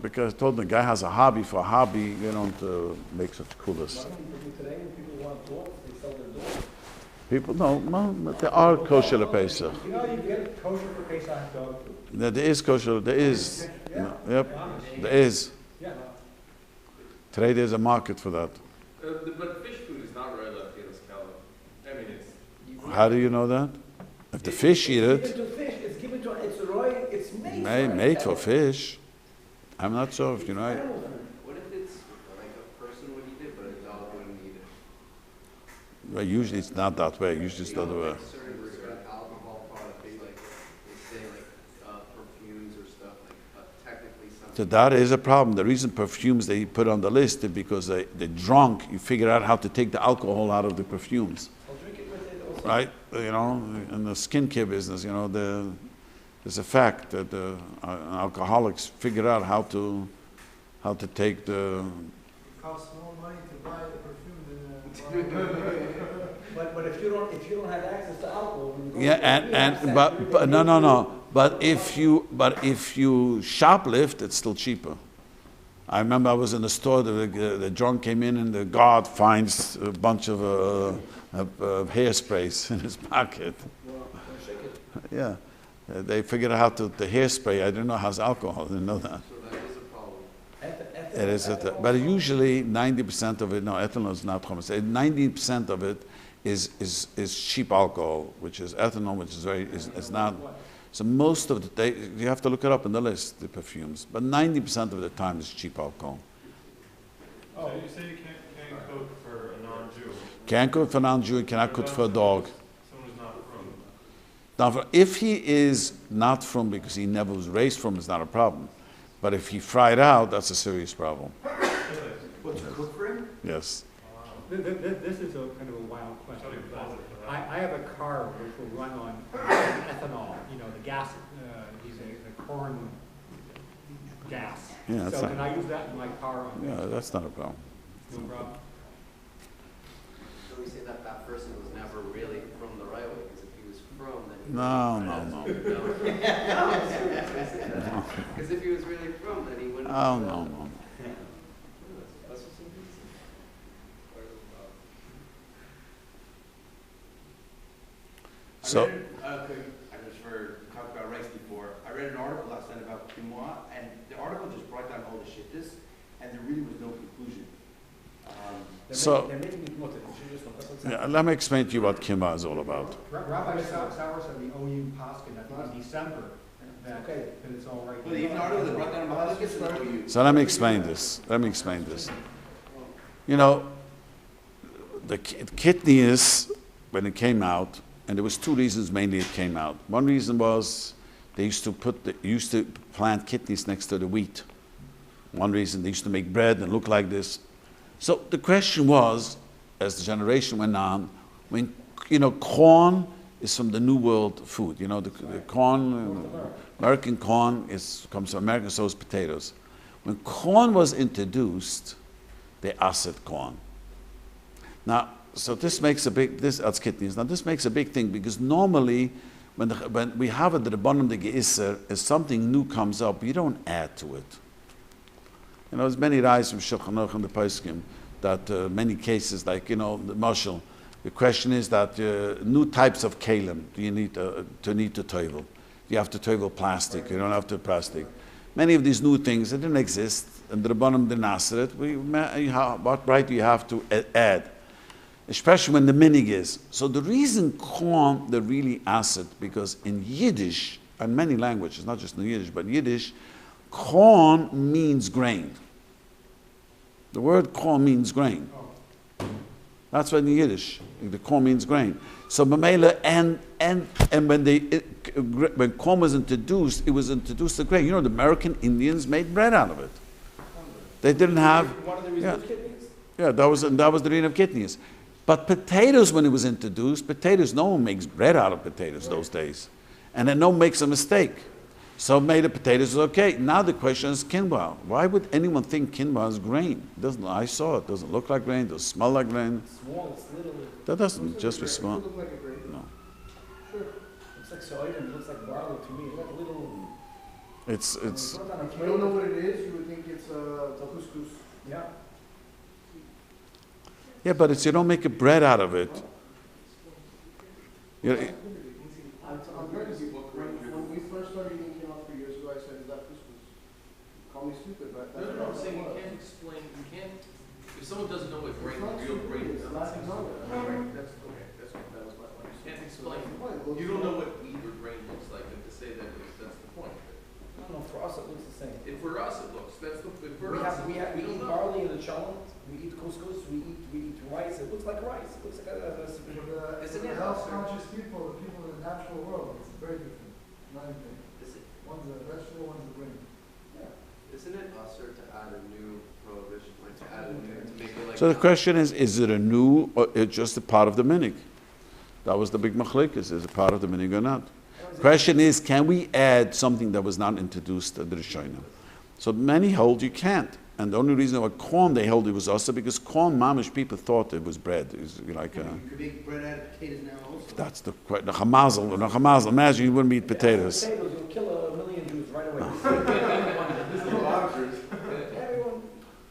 Because I told them the guy has a hobby. For a hobby, they don't make such coolest. What do people do today when people want dogs, they sell their dogs? People, no, there are kosher to Pesach. You get kosher for Pesach dog food. There is kosher, there is. Yep, there is. Yeah. Today there's a market for that. But fish food is not right left in this calendar. I mean, it's. How do you know that? If the fish eat It's it, given to fish, it's given to, it's raw, it's made. made for fish. I'm not sure if you know. What if it's like a person would eat it, but a dog wouldn't eat it? Well, usually it's not that way. Usually it's the other way. Like certain alcohol products, like they say perfumes or stuff, technically something. So that is a problem. The reason perfumes they put on the list is because they're drunk. You figure out how to take the alcohol out of the perfumes, I'll drink it with it also. right? In the skincare business, there's a fact that alcoholics figure out how to take the. It costs more money to buy the perfume than. But if you don't have access to alcohol, when you go Yeah, to the and but no. But if you shoplift, it's still cheaper. I remember I was in the store. The drunk came in, and the guard finds a bunch of hairsprays in his pocket. Yeah, they figured out how to the hairspray. I didn't know has alcohol. I didn't know that. So that is a problem. It is, but usually 90% of it. No, ethanol is not common. 90% of it is cheap alcohol, which is ethanol, which is not. So most of the day, you have to look it up in the list, the perfumes. But 90% of the time is cheap alcohol. So you say you can't cook for a non-Jew. Can't cook for a non-Jew, cannot cook for a dog. Someone who's not from. Now, if he is not from because he never was raised from, it's not a problem. But if he fried out, that's a serious problem. What, to cook for him? Yes. This is a kind of a wild question. Totally but positive for that. I have a car which will run on ethanol, the gas, the corn gas. Yeah, that's So not- can I use that in my car? Yeah, that's not a problem. No problem. So we say that person was never really from the right way, because if he was from, then he No. Because if he was really from, then he wouldn't. Oh, no. That's what's interesting. So, I just talked about rice before. I read an article last night about quinoa, and the article just brought down all the shittas, and there really was no conclusion. So- they're making it mutter. You should just look. That's what's yeah, let me explain to you what kimbah is all about. Rabbi Sauer said the OU Paskin, I think in December, that it's all right. But even the article that brought down about this was OU. So let me explain this. The kidneys, when it came out, and there was two reasons mainly it came out. One reason was they used to plant kidneys next to the wheat. One reason they used to make bread and look like this. So the question was, as the generation went on, when corn is from the New World food. The corn, American corn comes from America, so is potatoes. When corn was introduced, they acid corn. Now, so this makes a big, that's kidneys. Now this makes a big thing because normally when we have it, the Rabbanim de Geisser, as something new comes up, you don't add to it. There's many rise from Shulchan Aruch and the Poskim. that many cases, like, the mashal, the question is that new types of kalim do you need to toivel. You have to toivel plastic, you don't have to plastic. Many of these new things, they didn't exist, and the Rabbanim didn't answer it. What right do you have to add? Especially when the minig is. So the reason korn, they really asked it, because in Yiddish, and many languages, not just in Yiddish, but Yiddish, korn means grain. The word korn means grain. That's what in Yiddish, the korn means grain. So Mamela, and when corn was introduced, it was introduced to grain. The American Indians made bread out of it. They didn't have. One of the reasons was kidneys. Yeah, that was the reason of kidneys. But potatoes, when it was introduced, no one makes bread out of potatoes those days, and then no one makes a mistake. So made of potatoes is okay. Now the question is quinoa. Why would anyone think quinoa is grain? I saw it. Doesn't look like grain. Doesn't smell like grain. Small, it's little. That doesn't just be small. Does it look like a grain? No. Sure. Looks like soy and it looks like barley to me. It's like little. It's. When you put it on a If you plate, don't know what it is, you would think it's a couscous. Yeah. Yeah, but you don't make a bread out of it. I'm very easy. When we first started eating quinoa 3 years ago, I said, "Is that couscous?" Call me stupid, but that's No, what I'm saying you it was. can't explain, if someone doesn't know what grain, It's not real grain stupid, is, it's not knowledge. that's, okay, that was my point. You can't explain, Why? It looks you don't know like- what wheat or grain looks like, and to say that, that's the point. I don't know, for us it looks the same. If for us it looks, if for We us, we we eat don't know. barley in the chalent, we eat couscous, we eat rice. It looks like rice. It looks like a Isn't For it? the health conscious people, the people in the natural world, it's very different. Not anything. One's a vegetable, one's a grain. Isn't it usher to add a new prohibition, like to add a new, to make it like? So the question is it a new or it's just a part of the minig? That was the big machlekes. Is it part of the minig or not? Question is, can we add something that was not introduced at the Rishonim? So many hold you can't. And the only reason why corn they hold it was also because corn mamish people thought it was bread. It was like You could make bread out of potatoes now also. that's the hamazel. Imagine you wouldn't eat potatoes. Potatoes, you'll kill 1 million Jews right away. Everyone.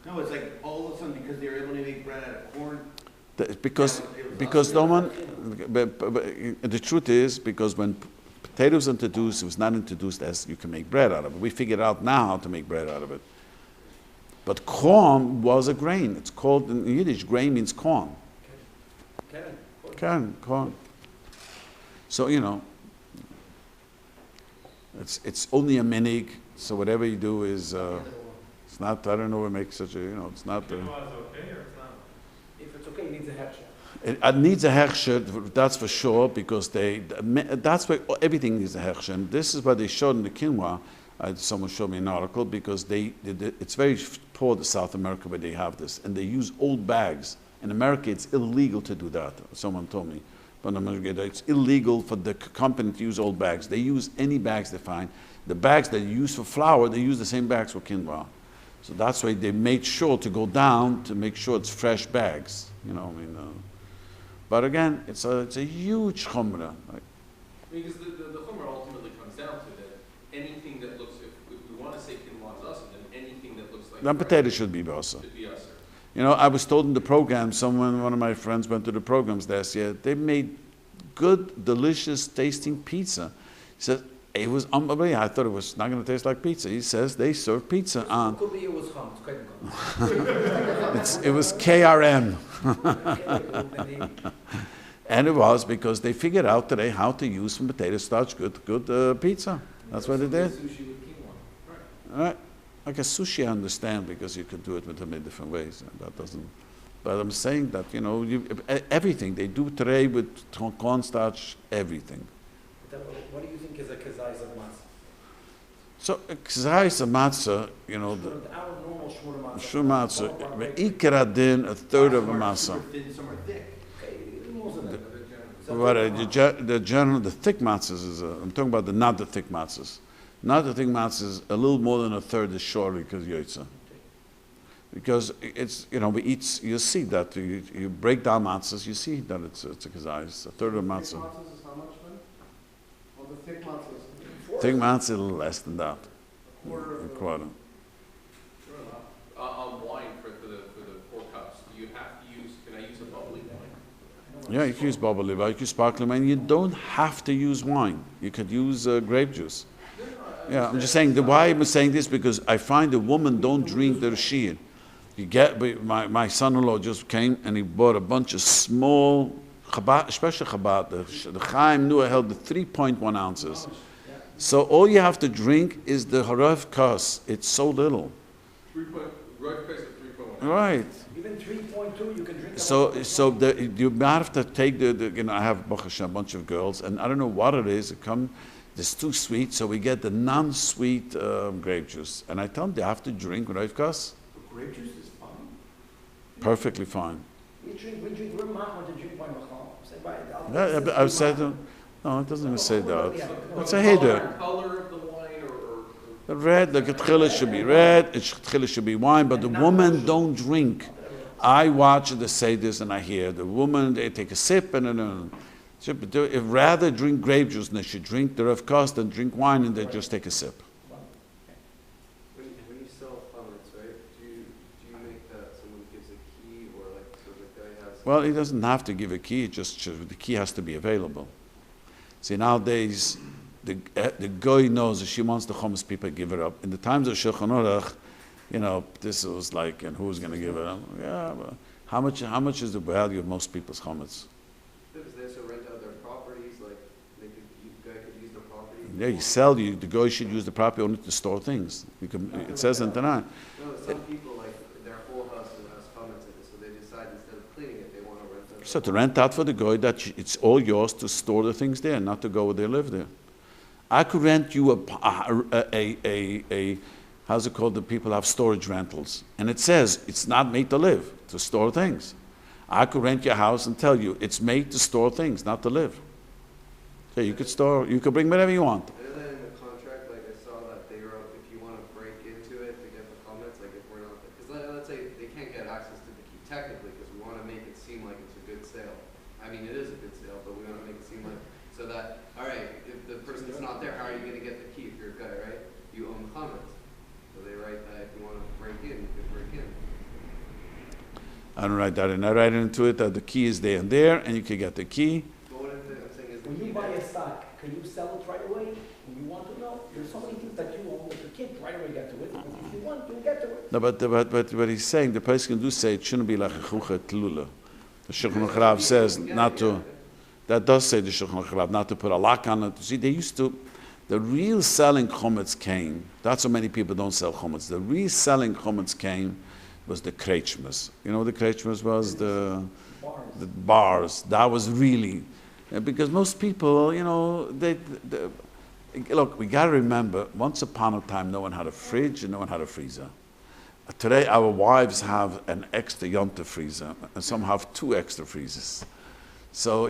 No, it's like all of a sudden because they were able to make bread out of corn. Because no one. But the truth is because when potatoes introduced, it was not introduced as you can make bread out of it. We figured out now how to make bread out of it. But corn was a grain. It's called in Yiddish. Grain means corn. Corn. So it's only a minig. So whatever you do is it's not. I don't know what makes such a It's not. Quinoa is okay or it's not? If it's okay, it needs a hechsher. It needs a hechsher, that's for sure, because that's why everything needs a hechsher. And this is what they showed in the quinoa. Someone showed me an article because it's very poor in South America where they have this, and they use old bags. In America, it's illegal to do that. Someone told me, but in America, it's illegal for the company to use old bags. They use any bags they find. The bags they use for flour, they use the same bags for quinoa. So that's why they made sure to go down to make sure it's fresh bags. But again, it's a huge chumrah. Because the chumrah ultimately comes down to that anything that looks, if we want to say quinoa is usher, then anything that looks like Then bread potato should be basa. should be usher. I was told in the program, one of my friends went to the programs last year, they made good, delicious tasting pizza. He said, it was unbelievable. I thought it was not going to taste like pizza. He says they serve pizza on. Could be it was hum. It's It was KRM. And it was because they figured out today how to use from potato starch good pizza. That's what they did. Sushi with quinoa. All right. Like a sushi, I understand because you could do it with many different ways. And that doesn't. But I'm saying that everything they do today with cornstarch, everything. What do you think is a kazais of matzah? So kazais of matzah, Our normal shmur shur matzah, ikra din, a third of a matzah. Some are thin, some are thick. Okay, most of them. The thick matzahs is. I'm talking about not the thick matzahs. Not the thick matzahs. A little more than a third is shortly because yotza. Because it's we eat. You see that you break down matzahs. You see that it's a kazais, a third of a matzah. Thick matzahs is how much then? Well, the thick matzahs. Thick matzah is a little less than that. Quarter of A a- quarter. On wine for the 4 cups, do you Yeah, you can use baba liver, you can use sparkling wine. You don't have to use wine. You could use grape juice. Yeah, I'm just saying, why I'm saying this, because I find a woman don't drink their shear. You get, my son-in-law just came and he bought a bunch of small Chabad, especially Chabad. The Chaim Nua held the 3.1 ounces. So all you have to drink is the Harav Kas. It's so little. Rosh Pesach 3.1. Right. Even 3.2, you can drink. So you have to take I have Baruch Hashem, a bunch of girls, and I don't know what it is. It's too sweet, so we get the non-sweet grape juice. And I tell them they have to drink Rav Kas. Grape juice is fine. Perfectly fine. We drink, we're not to drink wine. Yeah, I've said, no, it doesn't even say that. It's a The header. color of the wine or The red, the Ketchila should be red, Ketchila should be wine, but the woman don't drink. I watch the Seder and I hear the woman, they take a sip and if rather drink grape juice and they should drink the Rav Kas than drink wine and they just take a sip. When you sell chametz, right? Do you make that someone gives a key or like so the guy has? Well, he doesn't have to give a key, the key has to be available. See, nowadays, the guy knows if she wants the chametz, people give it up. In the times of Shulchan Aruch, this was like, and who's going to give it up? Yeah, but how much is the value of most people's chametz? Because they also rent out their properties, like the guy could use the property. Yeah, the guy should use the property only to store things. It says in Tanakh. No, some people like their whole house has chametz in it, so they decide instead of cleaning it, they want to rent it. So to rent out for the guy, that it's all yours to store the things there, not to go where they live there. I could rent you a how's it called? The people have storage rentals, and it says it's not made to live, to store things. I could rent your house and tell you it's made to store things, not to live. So you could bring whatever you want. And then in the contract, like I saw that they wrote, if you want to break into it to get the chametz, like if we're not, because let's say they can't get access to the key technically, because we want to make it seem like it's a good sale. I mean, it is a good sale, but we want to make it seem like, so that, all right, if the person's not there, how are you going to get the key if you're a guy, right? You own the chametz. So they write that if you want to break in, you can break in. I don't write that in. I write into it that the key is there and there, and you can get the key. But what if I'm saying is the When key you buy there? a stock, can you sell it right away? When you want to know, there's so many things that you own that you can't right away get to it. But if you want, you'll get to it. No, but he's saying the person can do say it shouldn't be like a chucha tlula. The Shulchan Aruch says not to. That does say the Shulchan Aruch not to put a lock on it. See, they used to. The real selling chametz came. That's why many people don't sell chametz. The real selling chametz came was the kretschmas. You know what the kretschmas was? The bars. That was really, because most people, look, we got to remember, once upon a time, no one had a fridge and no one had a freezer. Today, our wives have an extra yonta freezer, and some have 2 extra freezers. So,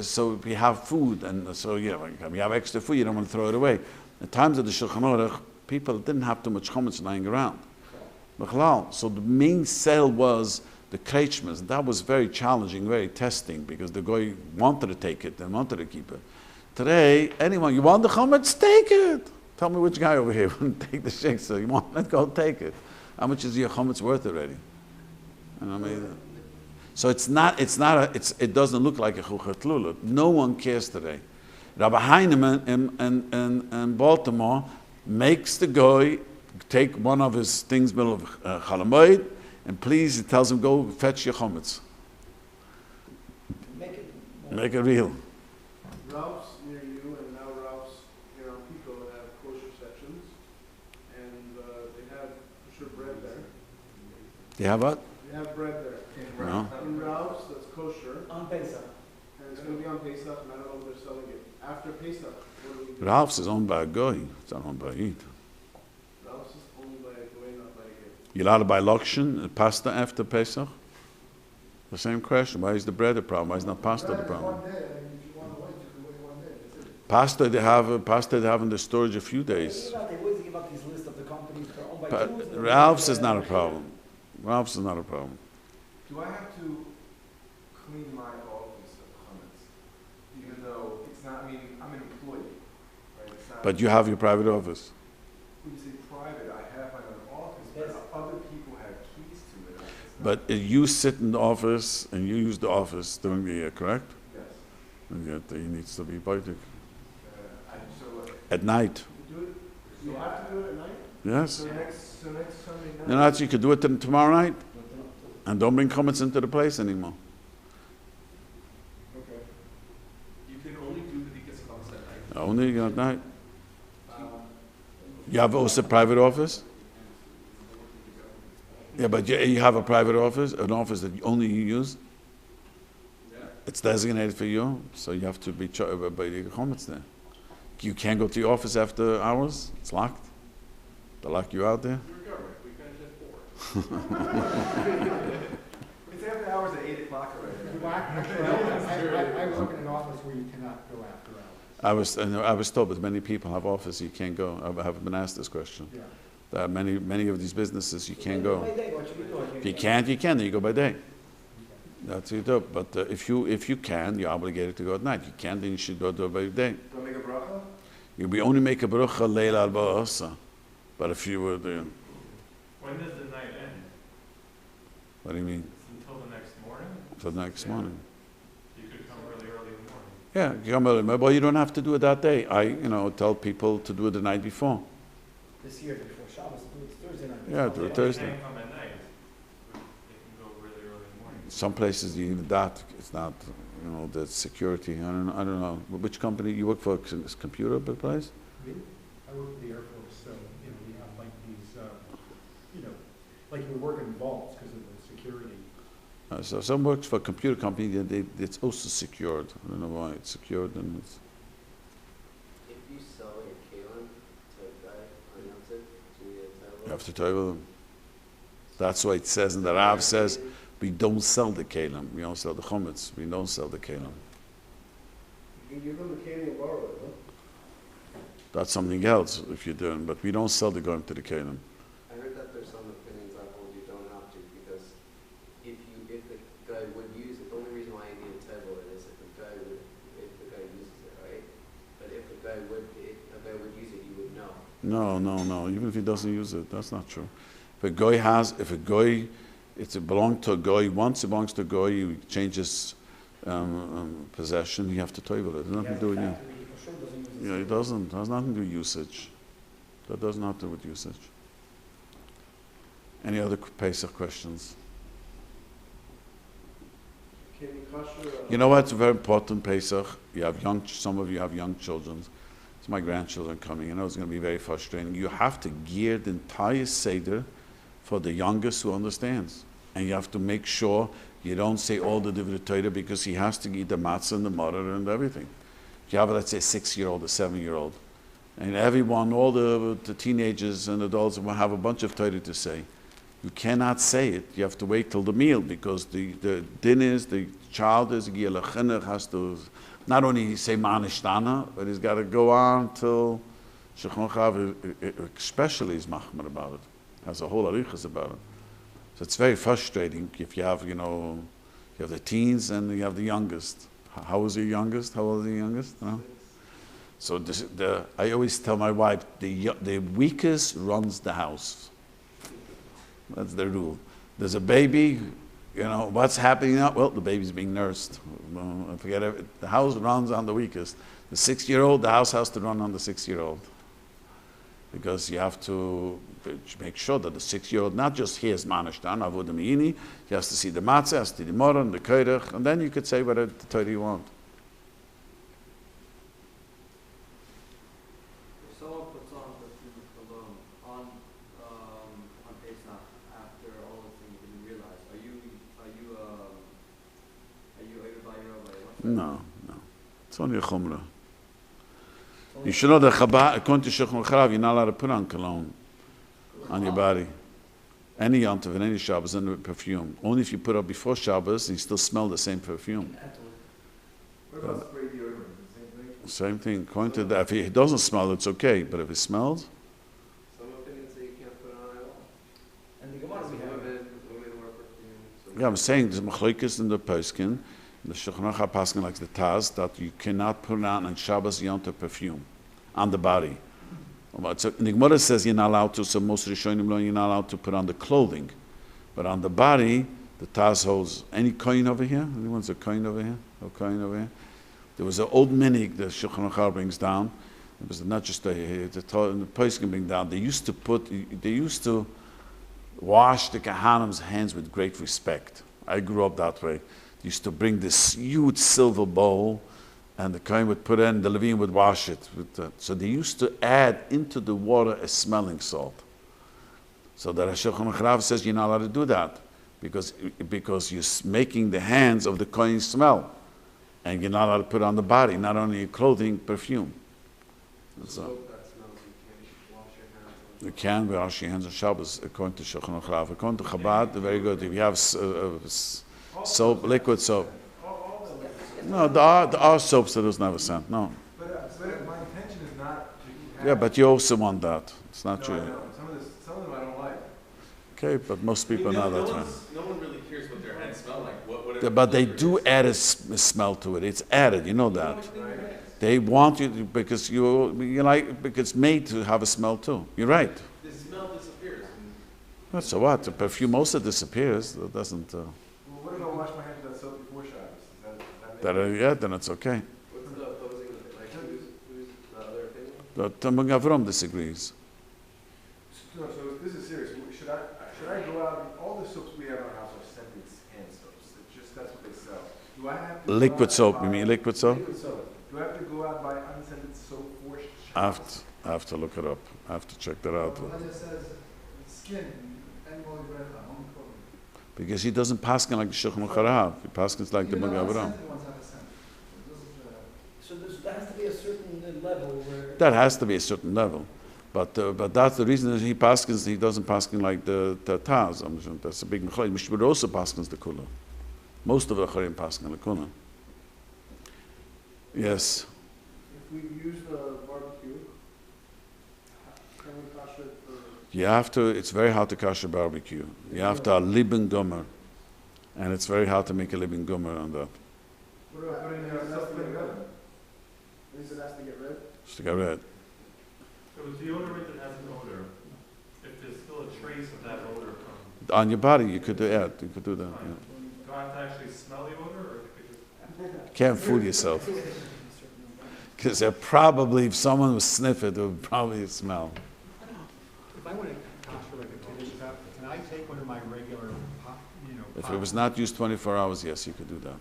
so we have food, and so, we have extra food, you don't want to throw it away. In times of the Shulchan Aruch, people didn't have too much chametz lying around. So the main sale was the kretschmas. That was very challenging, very testing, because the guy wanted to take it and wanted to keep it. Today, anyone, you want the chametz, take it. Tell me which guy over here wouldn't take the shake, so you want it, go take it. How much is your chametz worth already? So it doesn't look like a chucha tlula. No one cares today. Rabbi Heinemann in Baltimore makes the guy take one of his things, middle of Chalamoid, and please, he tells him, go fetch your chametz. Make it real. Ralph's near you, and now Ralph's here on Pico have kosher sections, and they have kosher bread there. They have what? They have bread there. No. In Ralph's, that's kosher, On Pesach. and it's going to be on Pesach, and I don't know if they're selling it. After Pesach, what do we do? Ralph's is owned by a guy. It's not owned by Eid. Ralph's is owned by a goy, not by a goy. You allowed to buy lokshen, pasta after Pesach? The same question. Why is the bread a problem? Why is not pasta the problem? Pasta they have in the storage a few days. They always give out these lists of the companies that are owned by Jews. But Ralph's is not a problem. Ralph's is not a problem. Do I have to clean my office of chametz? Even though it's not, I'm an employee, right? It's not, But you have your private office. when you say private, I have my own office, but Yes. other people have keys to it. But you sit in the office and you use the office during the year, correct? Yes. And yet he needs to be baitik. So, At night, You do it, you have to do it at night? yes. so next Sunday night. You know, actually, you could do it tomorrow night, and don't bring chametz into the place anymore. Okay. You can only do bedikas chametz at night. Only at night. You have also a private office? Yeah, but you have a private office, an office that only you use? Yeah. It's designated for you, so you have to be by the chametz there. You can't go to your office after hours? It's locked? They lock you out there? We're government, we finish at 4. It's after hours at 8 o'clock already. Well, I work in an office where you cannot go after hours. I was told, but many people have offices you can't go. I haven't been asked this question. Yeah. There are many of these businesses you can't go. By day, what should we do? If you can't, you can. Then you go by day. That's it. But if you can, you're obligated to go at night. You can't, then you should go do it by day. Do I make a bracha? You only make a bracha leila al ba'asa. But if you were there, When does the night end? what do you mean? It's until the next morning? For the next morning. You could come really early in the morning. Yeah, you come early. Well, you don't have to do it that day. I tell people to do it the night before. This year, before Shabbos, do it Thursday night. Yeah, do it Thursday. They can't come at night. They can go really early in the morning. Some places even that it's not, the security. I don't know. Which company you work for? Is computer place? Me? I work for the Air Force, so, we have like these, like we work in vaults because of the security. So some works for a computer company. It's also secured. I don't know why it's secured and it's. If you sell your kalim to a guy on Yom Tov, do you get a title? You have to tell them. That's why it says in the Rav says we don't sell the kalim. We don't sell the chametz. We don't sell the kalim. You give them the candy and borrow it, huh? That's something else if you're doing. But we don't sell the going to the kalim. I heard that there's some opinions that hold you don't have to, because if the guy would use it, the only reason why you need a title is if the guy uses it, right? But if a guy would use it, you would know. No. Even if he doesn't use it, that's not true. If a guy, it belongs to a guy. Once it belongs to a guy, he changes possession. You have to toivel it. There's nothing to do with you. Yeah, it doesn't. It has nothing to do with usage. That does not do with usage. Any other Pesach questions? Can you kosher? You know what's very important, Pesach? Some of you have young children. It's my grandchildren coming. I know it's going to be very frustrating. You have to gear the entire Seder for the youngest who understands. And you have to make sure you don't say all the Divrei Torah because he has to eat the matzah and the maror and everything. If you have, let's say, a 6-year-old, a 7-year-old, and everyone, all the teenagers and adults will have a bunch of Torah to say. You cannot say it. You have to wait till the meal because the din is, the child is, has to not only say Ma'anishtana, but he's got to go on till Shechon Chav especially is machmir about it. Has a whole arichas about it. So it's very frustrating if you have, you have the teens and you have the youngest. How is your youngest? How old is your youngest? No? So I always tell my wife, the weakest runs the house. That's the rule. There's a baby, what's happening now? Well, the baby's being nursed. Forget it. The house runs on the weakest. The 6-year-old, the house has to run on the 6-year-old. Because you have to make sure that the 6-year-old not just hears Manashtan, Avodah Me'ini, he has to see the matzah, has to see the moran, the koirach, and then you could say whatever the Torah you want. If someone puts on perfume cologne on Pesach after all the things you didn't realize, are you able by your own? No. It's only a chumrah. You should know that Chabad, according to Shulchan Aruch, you're not allowed to put on cologne on your body. Any Yom Tov and any Shabbos and perfume. Only if you put it before Shabbos and you still smell the same perfume. What about spray deodorant? Same thing. According to that, if it doesn't smell, it's okay. But if it smells, Some opinions say you can't put it on at all. And the Gemara we have. Women wear perfume. yeah, I'm saying there's machlokes in the poskin. The Shulchan Aruch paskin like the Taz that you cannot put on Shabbos Yom Tov perfume on the body. So the Gemara says you're not allowed to. So most Rishonim you're not allowed to put on the clothing, But on the body, the Taz holds. Any coin over here? Anyone's a coin over here? No coin over here? There was an old minig that Shulchan Aruch brings down. It was not just the place can bring down. They used to wash the Kahanim's hands with great respect. I grew up that way. They used to bring this huge silver bowl, and the Kohen would put it in, the Levine would wash it. So they used to add into the water a smelling salt. So that Shulchan Aruch says you're not allowed to do that because you're making the hands of the Kohen smell, and you're not allowed to put it on the body, not only your clothing, perfume. So, you can wash your hands on Shabbos according to Shulchan Aruch. According to Chabad, very good. If you have soap, liquid soap. No, there are soaps that doesn't have a scent. No. But my intention is not to. Yeah, but you also want that. It's not No, true. I know. Some of them I don't like. Okay, but most people know that way. No one really cares what their hands smell like. But they do add a smell to it. It's added. You know that. They want you to, because you like because it's made to have a smell too. You're right. The smell disappears. Well, so what? The perfume also disappears. That doesn't. Well, what if I wash my hands with that soap before Shabbos? Then it's okay. What's the opposing, like, who's the other opinion? The Talmud Avram disagrees. No, so this is serious. Should I go out? All the soaps we have in our house are scented hand soaps. It's just that's what they sell. Do I have to Liquid soap. You mean liquid soap? Liquid soap. Do I have to go out and buy unscented soap for Shabbos? I have to look it up. I have to check that out. It says skin, animal breath, home clothing. Because he doesn't paskin like the Shulchan Aruch. He paskins like the Even Talmud the Avram. unscented ones have a scent. So there has to be a certain level where. That has to be a certain level. But that's the reason that he paskins. He doesn't paskin like the Taz. That's a big mechalik. Mishmur also paskins the Kula. Most of the Acharim paskin the Kula. Yes. If we use the barbecue, can we kosher it for? You have to. It's very hard to kasher barbecue. You have to liben gomer, and it's very hard to make a liben gomer on that. What about putting it in oven? At least it has to get red. Just to get red. So a deodorant that has an odor, if there's still a trace of that odor from, On your body, you could do that. You could do that. Yeah. do I have to actually smell the odor, or it could just? Can't fool yourself. Because probably, if someone would sniff it, it would probably smell. If I want to kosher like a kiddush cup, can I take one of my regular pot, If it was not used 24 hours, yes, you could do that.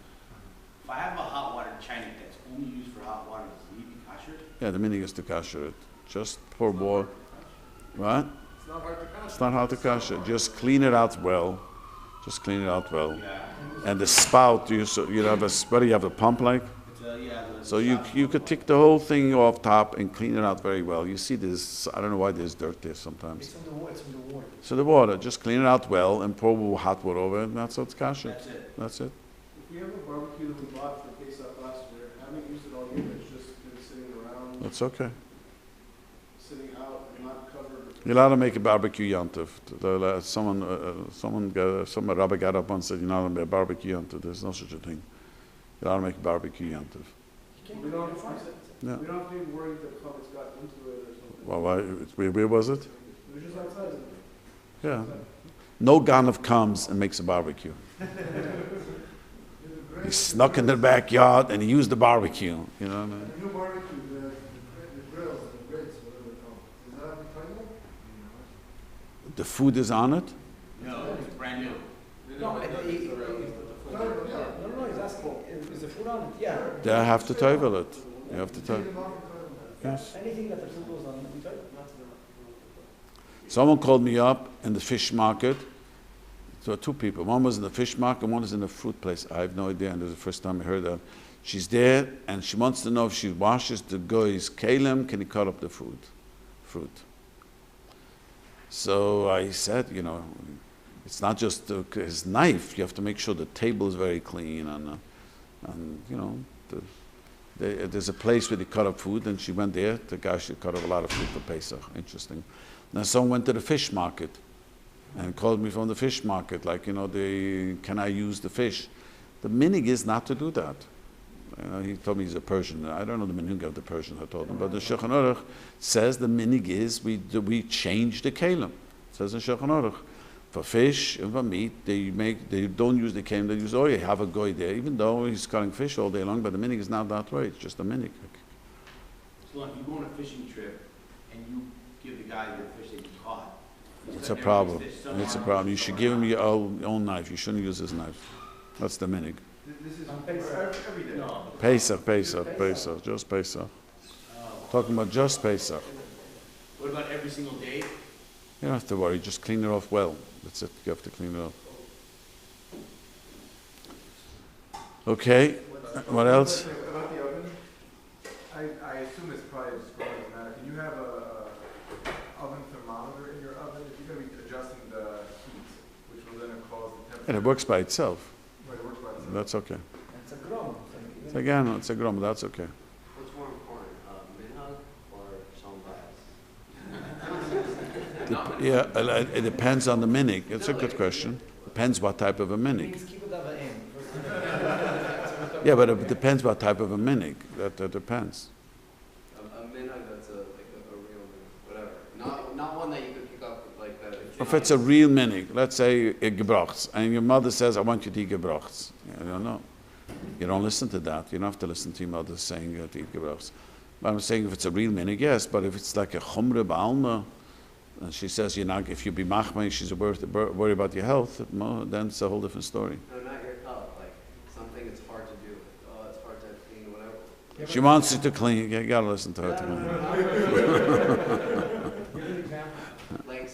If I have a hot water china that's only used for hot water, does it need to be kosher? Yeah, the meaning is to kasher it. Just pour water. What? It's not hard to kosher. It's not hard to kasher. Just clean it out well. Just clean it out well. Yeah. And the spout, you have a, what do you have, a pump like? It's yeah. So you could take the whole thing off top and clean it out very well. You see this, I don't know why there's dirt there sometimes. It's from the water. So the water, just clean it out well and pour hot water over it, and that's what's kasher. That's it. That's it. If we have a barbecue that we bought for Pesach last year, haven't used it all year, it's just been sitting around, That's okay. sitting out, and not covered. You're allowed to make a barbecue yontif. Some rabbi got up and said, you're not allowed to make a barbecue yontif. There's no such a thing. You're allowed to make a barbecue yontif. We don't, Yeah. we don't have to be worried that comments got into it or something. Well, where was it? It was just outside. Yeah. No ganav comes and makes a barbecue. He snuck in the backyard and he used the barbecue. You know what I mean? The new barbecue, the grills, the grates, whatever they're called, is that rectangle? The food is on it. No, it's brand new. No, he's asking, is the food on it? Yeah. They have to table it. You have to table. Yes. Anything that the food goes on, we take. Someone called me up in the fish market. So two people. One was in the fish market, one was in the fruit place. I have no idea, and this is the first time I heard that. She's there, and she wants to know if she washes the guy's kalim, can he cut up the fruit? So I said, it's not just his knife. You have to make sure the table is very clean, and there's a place where they cut up food, and she went there. The guy should cut up a lot of food for Pesach. Interesting. Now someone went to the fish market and called me from the fish market, can I use the fish? The minig is not to do that. He told me he's a Persian. I don't know the minig of the Persian, I told him. But the Shulchan Aruch says the minig is we change the kalim. It says in Shulchan Aruch. For fish and for meat, they don't use the cane, they use oil. You have a goy there, even though he's cutting fish all day long, but the minig is not that way, it's just a minig. So if you go on a fishing trip and you give the guy your fish that you caught, It's a problem. It's a problem. You should give him your own knife. You shouldn't use his knife. That's the minig. This is every day. Pesach, just Pesach. Talking about just Pesach. what about every single day? You don't have to worry, just clean it off well. That's it, you have to clean it off. Okay, what else? About the oven, I assume it's probably just growing matter. Can you have a oven thermometer in your oven? If you're going to be adjusting the heat, which will then cause the temperature. And it works by itself. Right, it works by itself. That's okay. It's a grom. It's a grom, that's okay. What's more important, minhag or shalom bayis? Yeah, it depends on the minig. It's a good question. Depends what type of a minig. Yeah, but it depends what type of a minig. That depends. A minhag that's like a real minhag, whatever. Not one that you could pick up like that. If it's a real minig, let's say gebrachts, and your mother says, I want you to eat gebrachts. I don't know. You don't listen to that. You don't have to listen to your mother saying to eat gebrachts. But I'm saying if it's a real minig, yes. But if it's like a chumre ba'alma, and she says, if you be machmei, she's worried about your health, then it's a whole different story. No, not your health. Like something it's hard to do. Oh, it's hard to clean, whatever. She wants you to clean. You gotta listen to her. To clean. Like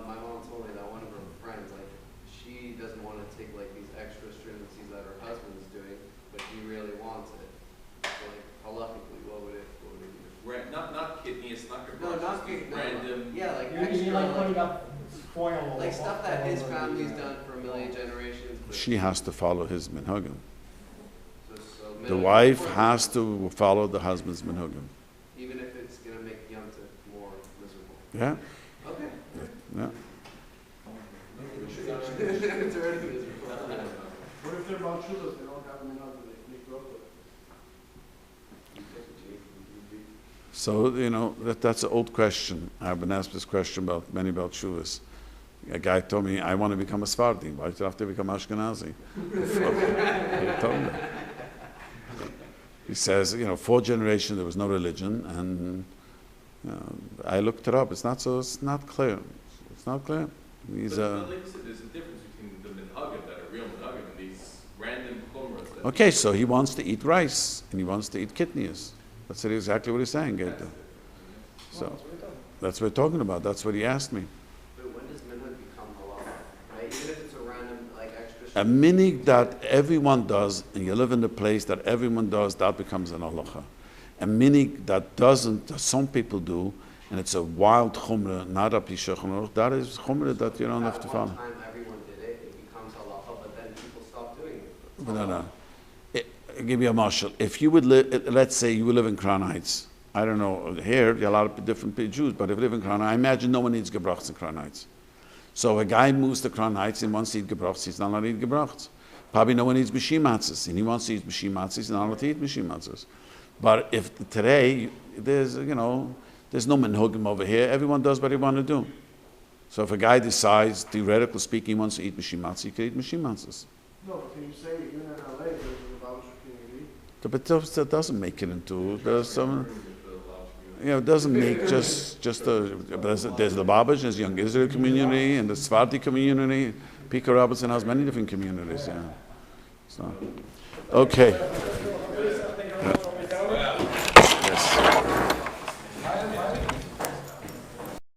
my mom told me that one of her friends, like she doesn't want to take like these extra stringencies that her husband's doing, but he really wants it. So like halachically, what would it be? Not kidneys, not No, your not kidney, no, random. Yeah, like You extra, like putting like, up foil. like stuff that his all over family's the, done for a million generations. But She has to follow his minhagim. so The minhag- wife has to follow the husband's minhagim. even if it's gonna make Yom Tov more miserable. Yeah? Okay. Yeah. It's already miserable. What if they're Balchulas, they don't have a minhag, they grow up with it? So, that's an old question. I've been asked this question about many Balchuvas. A guy told me, I want to become a Sephardi. Why do you have to become Ashkenazi? He told me. He says, 4 generations there was no religion, and I looked it up. It's not clear. It's not clear. But like you said, there's a difference between the minhagim that are real minhagim and these random chumras. Okay, so he wants to eat rice, and he wants to eat kidneys. That's exactly what he's saying, Gaita. So, that's what we're talking about. That's what he asked me. But when does minhag become halal? Right? Even if it's a random, like extra. A minig that everyone does, and you live in the place that everyone does, that becomes an halacha. A minig that doesn't, that some people do, and it's a wild chumrah, not a pisha chumrah, that is chumrah that you don't have to follow. At one time everyone did it, it becomes halacha, but then people stop doing it. No. I'll give you a marshal. If you would live, let's say you would live in Crown Heights. I don't know, here, there are a lot of different Jews, but if you live in Crown Heights, I imagine no one eats gebrachts in Crown Heights. So a guy moves to Crown Heights and wants to eat gebrachts, he's not allowed to eat gebrachts. Probably no one eats b'shimatzes, and he wants to eat b'shimatzes, he's not allowed to eat b'shimatzes. But if today, there's no minhagim over here, everyone does what they want to do. So if a guy decides, theoretically speaking, he wants to eat b'shimatzes, he can eat b'shimatzes. No, but can you say even in LA there's a Baluch community? But that doesn't make it into, there's some, it doesn't make just there's the Babish, there's Young Israel community, and the Sephardi community. Pika Robertson has many different communities, yeah. So, okay.